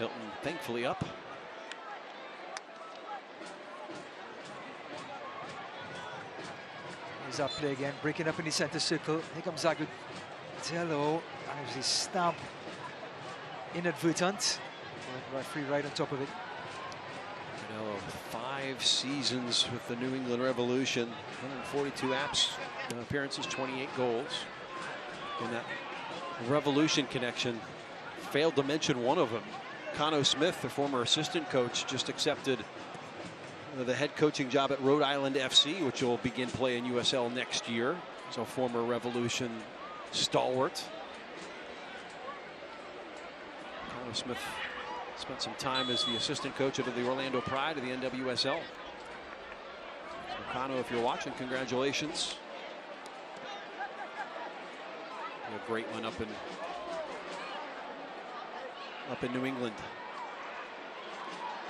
Hilton thankfully up. He's up play again, breaking up in the center circle. Here comes Agudelo, and it was his stamp inadvertent. Referee right on top of it. You know, 5 seasons with the New England Revolution, 142 appearances, 28 goals. And that Revolution connection, failed to mention one of them. Cano Smith, the former assistant coach, just accepted the head coaching job at Rhode Island FC, which will begin play in USL next year. So former Revolution stalwart. Cano Smith spent some time as the assistant coach of the Orlando Pride of the NWSL. So Cano, if you're watching, congratulations. A great one up in New England.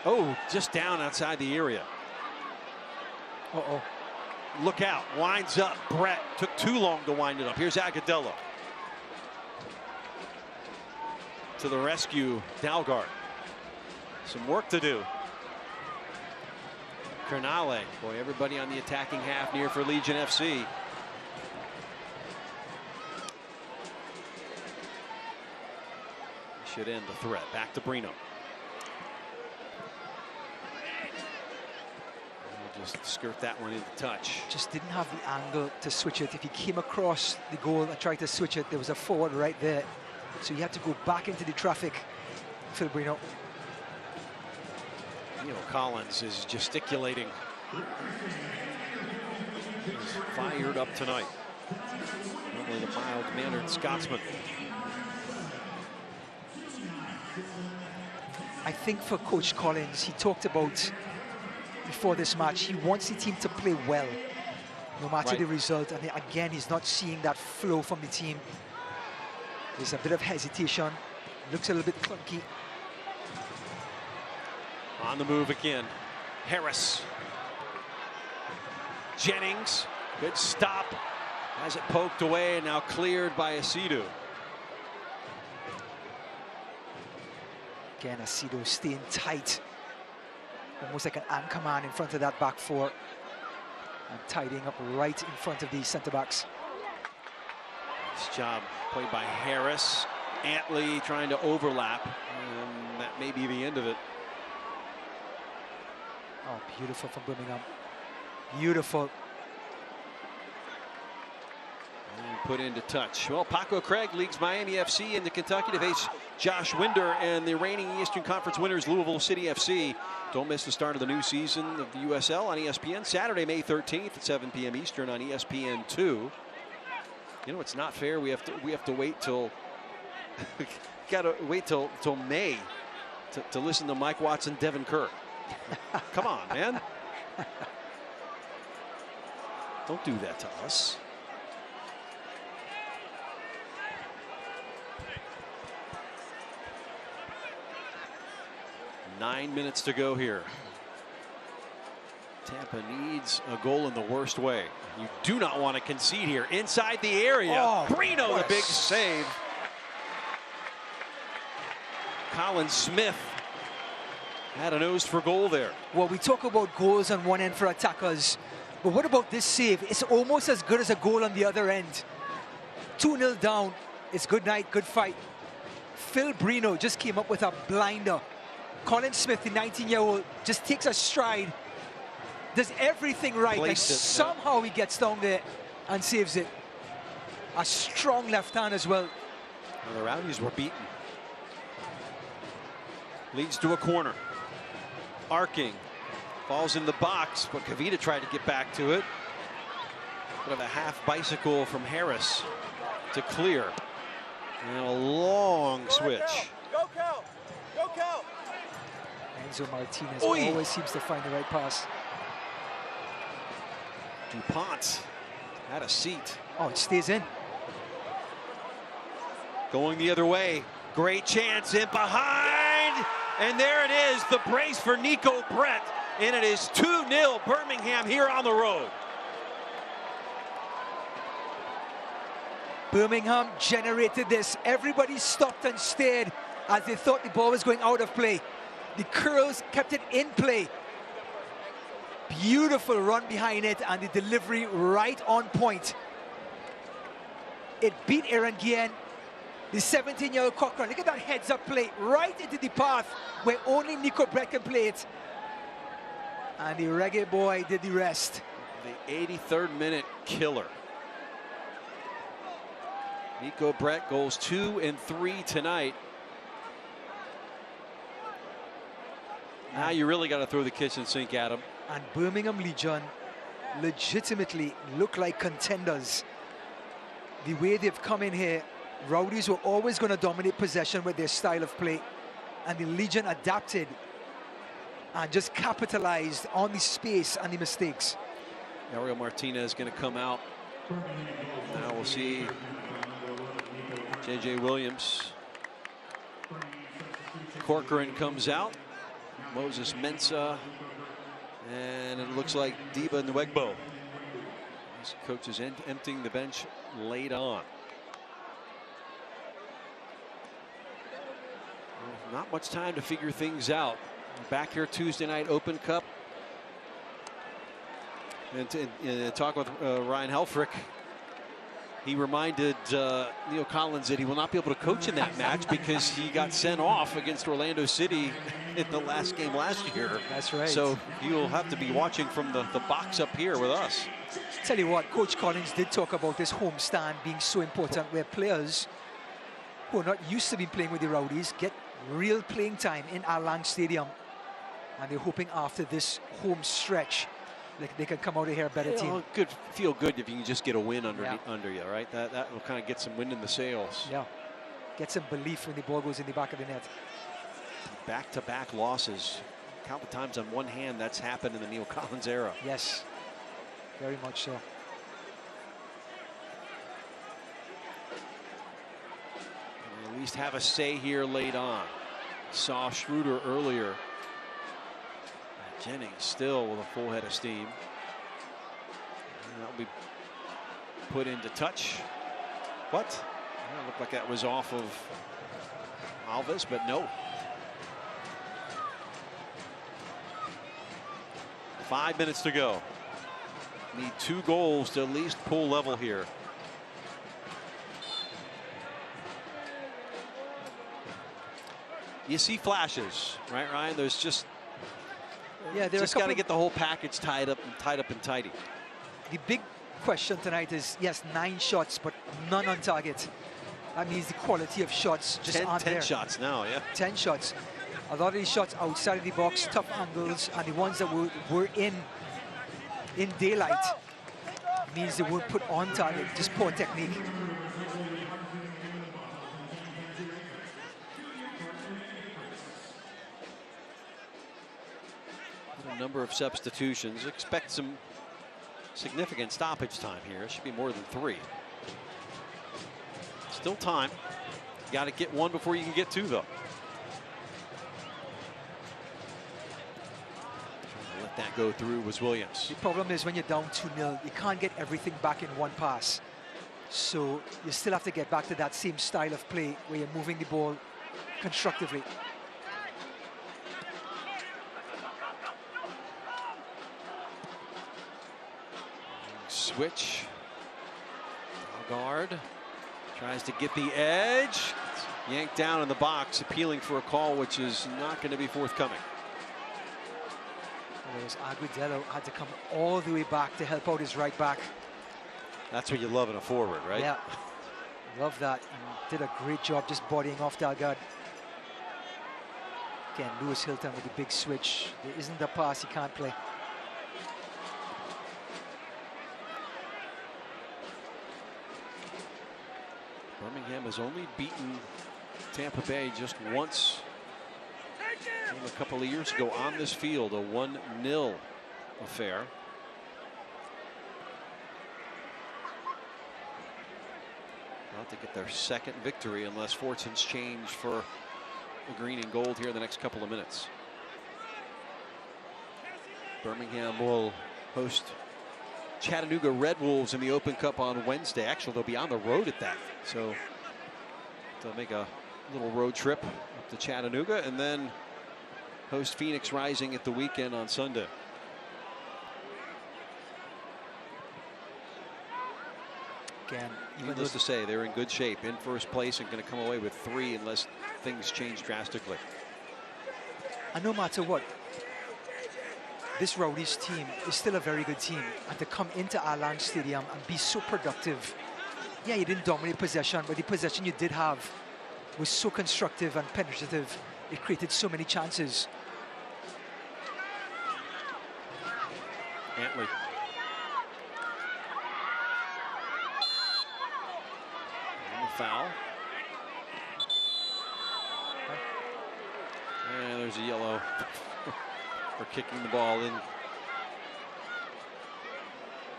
Oh, just down outside the area. Uh-oh. Look out, winds up. Brett took too long to wind it up. Here's Agudelo. To the rescue, Dalgard. Some work to do. Kernale, boy, everybody on the attacking half near for Legion FC. Should end the threat. Back to Brino. Just skirt that one into touch. Just didn't have the angle to switch it. If he came across the goal and tried to switch it, there was a forward right there. So he had to go back into the traffic. Phil Brino. Neil Collins is gesticulating. He's fired up tonight. Normally the mild-mannered Scotsman. I think for Coach Collins, he talked about before this match, he wants the team to play well, no matter the result. And again, he's not seeing that flow from the team. There's a bit of hesitation. Looks a little bit clunky. On the move again. Harris. Jennings. Good stop. Has it poked away and now cleared by Asidu. Again, Asidu staying tight. Almost like an anchor man in front of that back four. And tidying up right in front of the centre-backs. Nice job played by Harris. Antley trying to overlap. And that may be the end of it. Oh, beautiful from Birmingham. Beautiful. And put into touch. Well, Paco Craig leads Miami FC into Kentucky to face Josh Winder and the reigning Eastern Conference winners Louisville City FC. Don't miss the start of the new season of the USL on ESPN Saturday, May 13th at 7 p.m. Eastern on ESPN2. You know, it's not fair. We have to wait till gotta wait till May to listen to Mike Watson, Devin Kerr. Come on, man. Don't do that to us. Nine minutes to go here. Tampa needs a goal in the worst way. You do not want to concede here. Inside the area. Oh, Brino, the big save. Colin Smith had a nose for goal there. Well, we talk about goals on one end for attackers, but what about this save? It's almost as good as a goal on the other end. 2-0 down. It's good night, good fight. Phil Brino just came up with a blinder. Colin Smith, the 19-year-old, just takes a stride, does everything right, and somehow he gets down there and saves it. A strong left hand as well. Well, the Rowdies were beaten. Leads to a corner. Arcing. Falls in the box, but Kavita tried to get back to it. Bit of a half bicycle from Harris to clear. And a long switch. Go, Cal! Go, Cal! Enzo Martinez always seems to find the right pass. DuPont had a seat. Oh, it stays in. Going the other way. Great chance in behind. And there it is, the brace for Nico Brett. And it is 2-0 Birmingham here on the road. Birmingham generated this. Everybody stopped and stared as they thought the ball was going out of play. The curls kept it in play. Beautiful run behind it, and the delivery right on point. It beat Aaron Guillen, the 17-year-old Cochran. Look at that heads-up play right into the path where only Nico Brett can play it. And the Reggae boy did the rest. The 83rd minute killer. Nico Brett goals 2 and 3 tonight. Now you really got to throw the kitchen sink at him. And Birmingham Legion legitimately look like contenders. The way they've come in here, Rowdies were always going to dominate possession with their style of play, and the Legion adapted and just capitalized on the space and the mistakes. Gabriel Martinez going to come out. Now we'll see J.J. Williams. Corcoran comes out. Moses Mensah. And it looks like Diba Nwegbo. This coach is emptying the bench late on. Not much time to figure things out. Back here Tuesday night, Open Cup. And to talk with Ryan Helfrich, he reminded Neil Collins that he will not be able to coach in that match because he got sent off against Orlando City in the last game last year. That's right. So he will have to be watching from the box up here with us. Tell you what, Coach Collins did talk about this home stand being so important, where players who are not used to be playing with the Rowdies get real playing time in Al Lang Stadium. And they're hoping after this home stretch they can come out of here a better team. Good, feel good if you can just get a win under you, right? That will kind of get some wind in the sails. Yeah, get some belief when the ball goes in the back of the net. Back-to-back losses. Count the times on one hand that's happened in the Neil Collins era. Yes, very much so. At least have a say here late on. Saw Schroeder earlier. Jennings still with a full head of steam. And that'll be put into touch. What? It looked like that was off of Alves, but no. 5 minutes to go. Need 2 goals to at least pull level here. You see flashes, right, Ryan? There's just just got to get the whole package tied up and tidy. The big question tonight is, yes, 9 shots, but none on target. That means the quality of shots just aren't there. 10 shots now, yeah. 10 shots. A lot of these shots outside of the box, tough angles, and the ones that were in daylight means they weren't put on target, just poor technique. A number of substitutions. Expect some significant stoppage time here. It should be more than 3. Still time. Got to get 1 before you can get 2, though. Let that go through was Williams. The problem is when you're down 2-0, you can't get everything back in one pass. So you still have to get back to that same style of play where you're moving the ball constructively. Switch. Guard tries to get the edge. Yanked down in the box, appealing for a call, which is not going to be forthcoming. Whereas Agudello had to come all the way back to help out his right back. That's what you love in a forward, right? Yeah, love that. And did a great job just bodying off Dalgard. Again, Lewis Hilton with the big switch. There isn't a pass he can't play. Birmingham has only beaten Tampa Bay just once a couple of years ago on this field, a 1-0 affair. About to get their second victory unless fortunes change for the green and gold here in the next couple of minutes. Birmingham will host Chattanooga Red Wolves in the Open Cup on Wednesday. Actually, they'll be on the road at that. So they'll make a little road trip to Chattanooga and then host Phoenix Rising at the weekend on Sunday. Again, needless to say, they're in good shape, in first place, and going to come away with 3 unless things change drastically. And no matter what, this Rowdies team is still a very good team. And to come into Allianz Stadium and be so productive. Yeah, you didn't dominate possession, but the possession you did have was so constructive and penetrative. It created so many chances. Antley. And the foul. And there's a yellow for kicking the ball in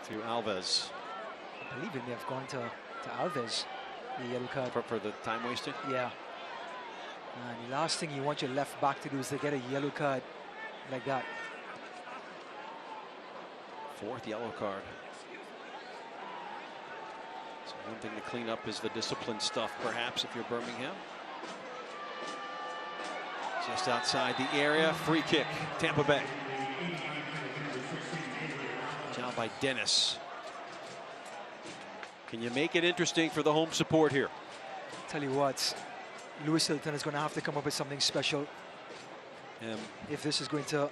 to Alves. I believe it may have gone to Alves, the yellow card. For the time wasting? Yeah. And the last thing you want your left back to do is to get a yellow card like that. 4th yellow card. So one thing to clean up is the discipline stuff, perhaps, if you're Birmingham. Just outside the area, free kick, Tampa Bay. Job by Dennis. Can you make it interesting for the home support here? Tell you what, Lewis Hilton is going to have to come up with something special. If this is going to...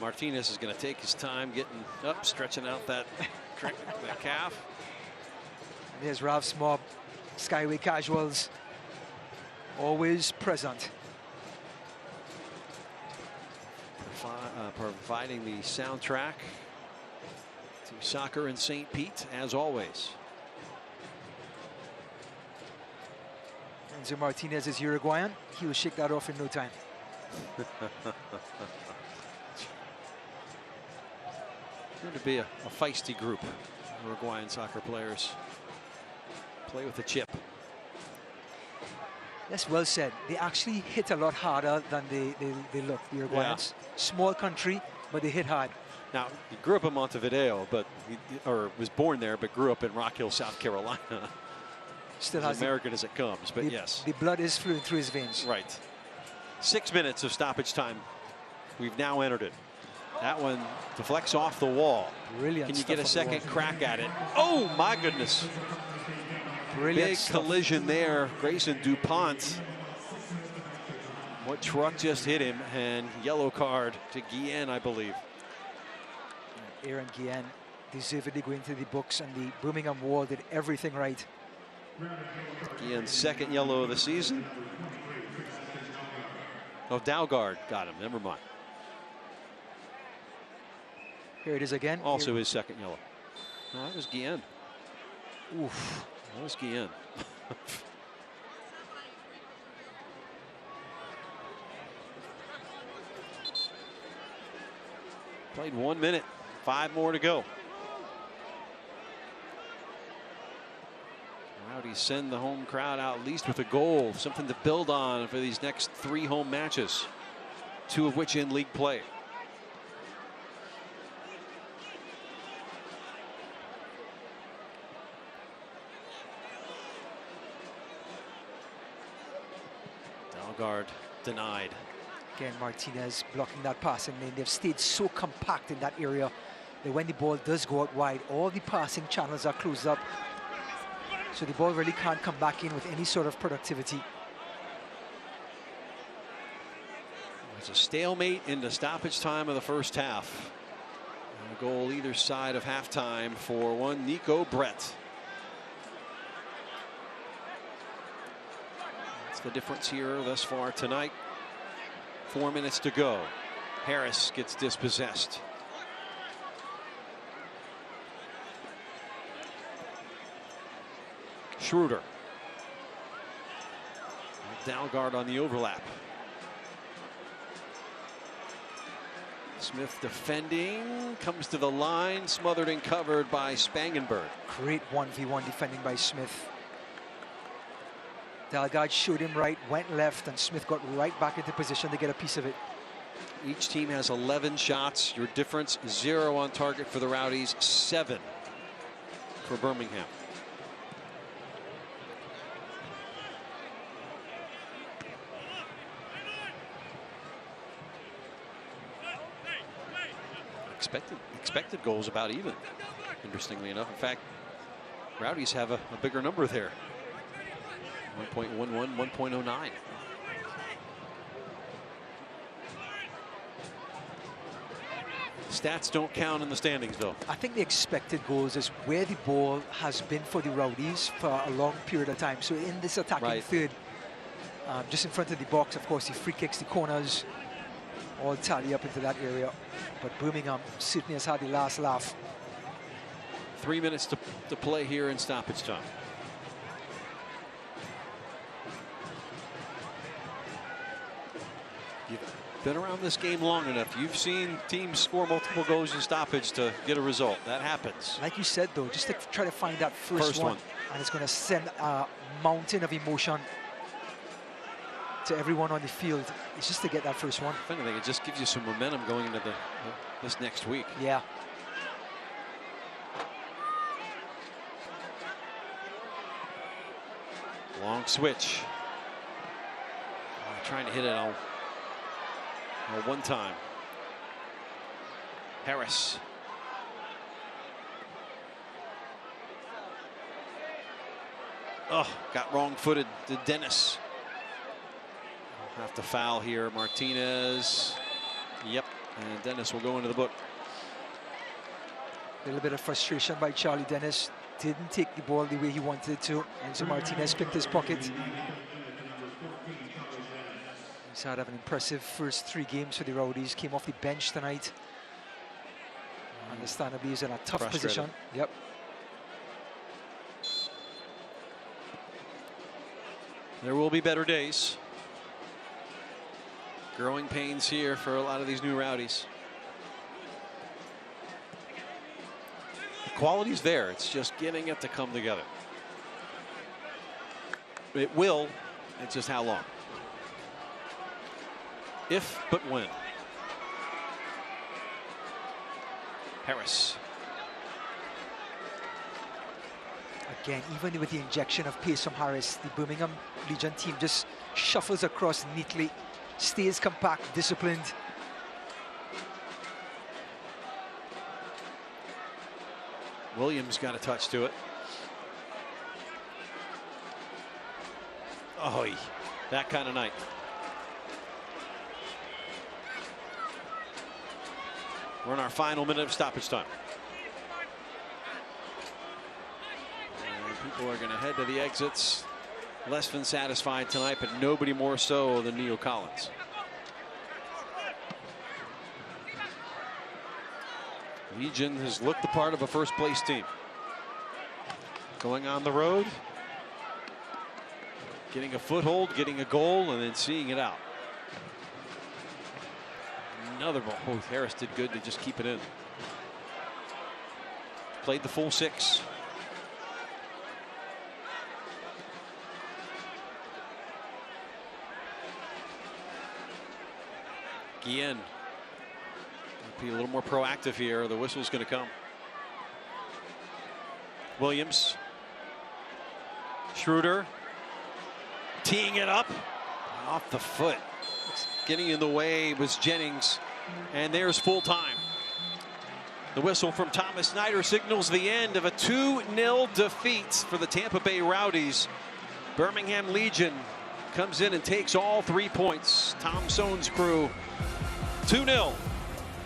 Martinez is going to take his time getting up, stretching out that calf. And there's Ralph's mob, Skyway Casuals, always present. Providing the soundtrack to soccer in St. Pete, as always. Enzo Martinez is Uruguayan. He will shake that off in no time. Going to be a feisty group. Uruguayan soccer players play with a chip. That's well said. They actually hit a lot harder than they look, the Uruguayans. Yeah. Small country, but they hit hard. Now, he grew up in Montevideo, but or was born there, but grew up in Rock Hill, South Carolina. Still as American as it comes, but yes. The blood is flowing through his veins. Right. 6 minutes of stoppage time. We've now entered it. That one deflects off the wall. Brilliant. Can you get a second crack at it? Oh, my goodness. Brilliant Big stuff. Collision there. Grayson DuPont. What truck just hit him? And yellow card to Guillen, I believe. Aaron Guillen deservedly going to the books, and the Birmingham Wall did everything right. Guillen's 2nd yellow of the season. Oh, Dalgard got him. Never mind. Here it is again. Also his 2nd yellow. No, that was Guillen. Oof. That was Guillen. Played 1 minute. 5 more to go. Rowdies send the home crowd out at least with a goal, something to build on for these next 3 home matches, 2 of which in league play. Dalgard denied. Again, Martinez blocking that passing lane. They've stayed so compact in that area that when the ball does go out wide, all the passing channels are closed up. So the ball really can't come back in with any sort of productivity. There's a stalemate into stoppage time of the first half. And a goal either side of halftime for one Nico Brett. That's the difference here thus far tonight. 4 minutes to go. Harris gets dispossessed. Schroeder. Dalgard on the overlap. Smith defending, comes to the line, smothered and covered by Spangenberg. Great 1v1 defending by Smith. Dalgard showed him right, went left, and Smith got right back into position to get a piece of it. Each team has 11 shots. Your difference, 0 on target for the Rowdies, 7 for Birmingham. Expected goals about even, interestingly enough. In fact, Rowdies have a bigger number there. 1.11, 1.09. Stats don't count in the standings, though. I think the expected goals is where the ball has been for the Rowdies for a long period of time. So in this attacking third, just in front of the box, of course, the free kicks, the corners, all tally up into that area. But Birmingham certainly has had the last laugh. 3 minutes to play here in stoppage time. You've been around this game long enough. You've seen teams score multiple goals in stoppage to get a result. That happens. Like you said, though, just to try to find that first one. And it's going to send a mountain of emotion to everyone on the field. It's just to get that first one. If anything, it just gives you some momentum going into this next week. Yeah. Long switch. Trying to hit it on one time. Harris. Oh, got wrong-footed to Dennis. Have to foul here. Martinez. Yep, and Dennis will go into the book. A little bit of frustration by Charlie Dennis. Didn't take the ball the way he wanted it to. Enzo Martinez picked his pocket. He's had an impressive first 3 games for the Rowdies. Came off the bench tonight. Understandably, he's in a tough position. Yep. There will be better days. Growing pains here for a lot of these new Rowdies. The quality's there. It's just getting it to come together. It will. It's just how long. If, but when. Harris. Again, even with the injection of pace from Harris, the Birmingham Legion team just shuffles across neatly, stays compact, disciplined. Williams got a touch to it. Oh, that kind of night. We're in our final minute of stoppage time. And people are going to head to the exits. Less than satisfied tonight, but nobody more so than Neil Collins. Legion has looked the part of a first-place team. Going on the road, getting a foothold, getting a goal, and then seeing it out. Another ball. Oh, Harris did good to just keep it in. Played the full 6. Guillen. Be a little more proactive here. The whistle's going to come. Williams. Schroeder. Teeing it up. Off the foot. Getting in the way was Jennings. And there's full time. The whistle from Thomas Snyder signals the end of a 2-0 defeat for the Tampa Bay Rowdies. Birmingham Legion comes in and takes all 3 points. Tom Sohn's crew 2-0.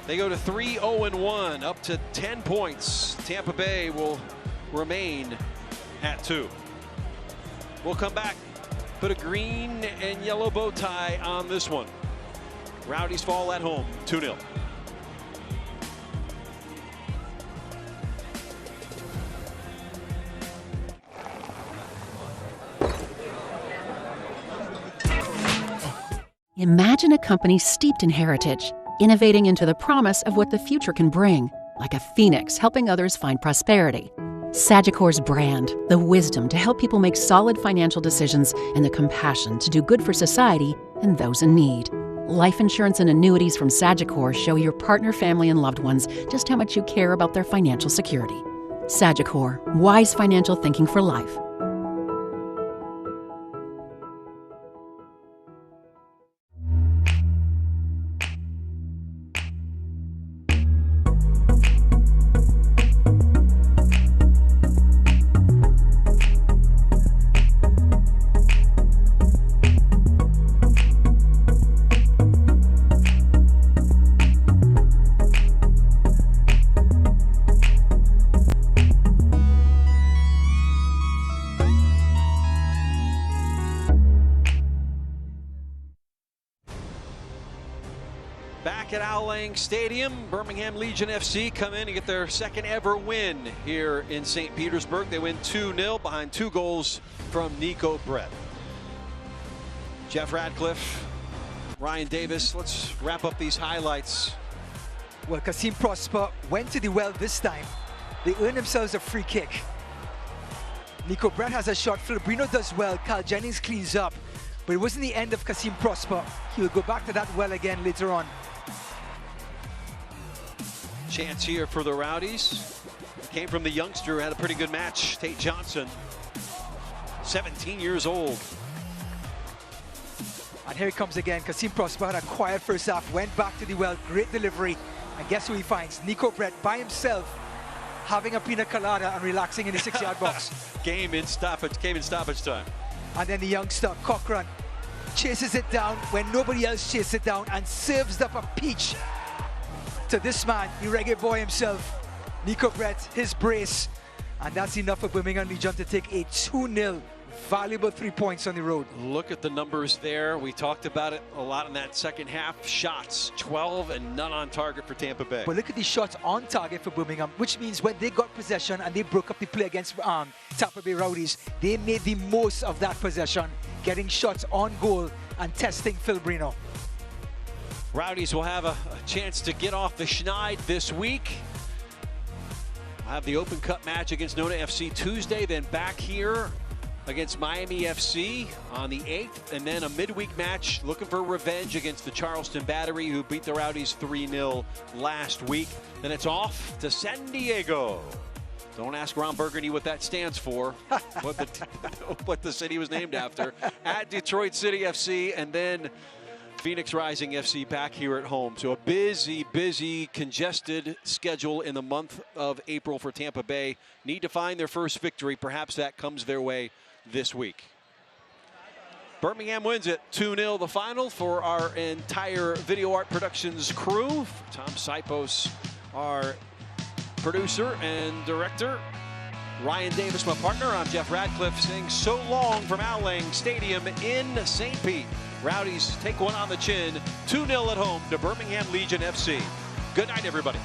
They go to 3-0-1, up to 10 points. Tampa Bay will remain at 2. We'll come back, put a green and yellow bow tie on this one. Rowdies fall at home, 2-0. Imagine a company steeped in heritage, innovating into the promise of what the future can bring, like a phoenix helping others find prosperity. Sagicor's brand, the wisdom to help people make solid financial decisions and the compassion to do good for society and those in need. Life insurance and annuities from Sagicor show your partner, family, and loved ones just how much you care about their financial security. Sagicor, wise financial thinking for life. back at Al Lang Stadium. Birmingham Legion FC come in and get their second ever win here in St. Petersburg. They win 2-0 behind 2 goals from Nico Brett. Jeff Radcliffe, Ryan Davis, let's wrap up these highlights. Well, Kasim Prosper went to the well this time. They earned themselves a free kick. Nico Brett has a shot. Filbrino does well. Carl Jennings cleans up. But it wasn't the end of Kasim Prosper. He will go back to that well again later on. Chance here for the Rowdies. Came from the youngster who had a pretty good match, Tate Johnson. 17 years old. And here he comes again. Kasim Prosper had a quiet first half. Went back to the well. Great delivery. And guess who he finds? Nico Brett by himself, having a pina colada and relaxing in the 6-yard box. Came in stoppage time. And then the youngster, Cochran, chases it down when nobody else chases it down and serves up a peach to this man, the reggae boy himself, Nico Brett, his brace. And that's enough for Birmingham Legion to take a 2-0 valuable 3 points on the road. Look at the numbers there. We talked about it a lot in that second half. Shots, 12 and none on target for Tampa Bay. But look at the shots on target for Birmingham, which means when they got possession and they broke up the play against Tampa Bay Rowdies, they made the most of that possession, getting shots on goal and testing Filbrino. Rowdies will have a chance to get off the schneid this week. We'll have the Open Cup match against Nona FC Tuesday, then back here against Miami FC on the 8th, and then a midweek match looking for revenge against the Charleston Battery, who beat the Rowdies 3-0 last week. Then it's off to San Diego. Don't ask Ron Burgundy what that stands for, what the city was named after. At Detroit City FC, and then Phoenix Rising FC back here at home. So a busy, congested schedule in the month of April for Tampa Bay. Need to find their first victory. Perhaps that comes their way this week. Birmingham wins it 2-0 the final for our entire Video Art Productions crew. Tom Sipos, our producer and director. Ryan Davis, my partner. I'm Jeff Radcliffe saying so long from Al Lang Stadium in St. Pete. Rowdies take one on the chin, 2-0 at home to Birmingham Legion FC. Good night, everybody.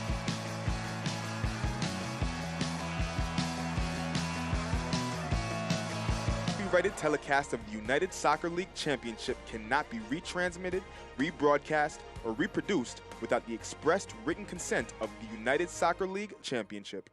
Copyrighted telecast of the United Soccer League Championship cannot be retransmitted, rebroadcast, or reproduced without the expressed written consent of the United Soccer League Championship.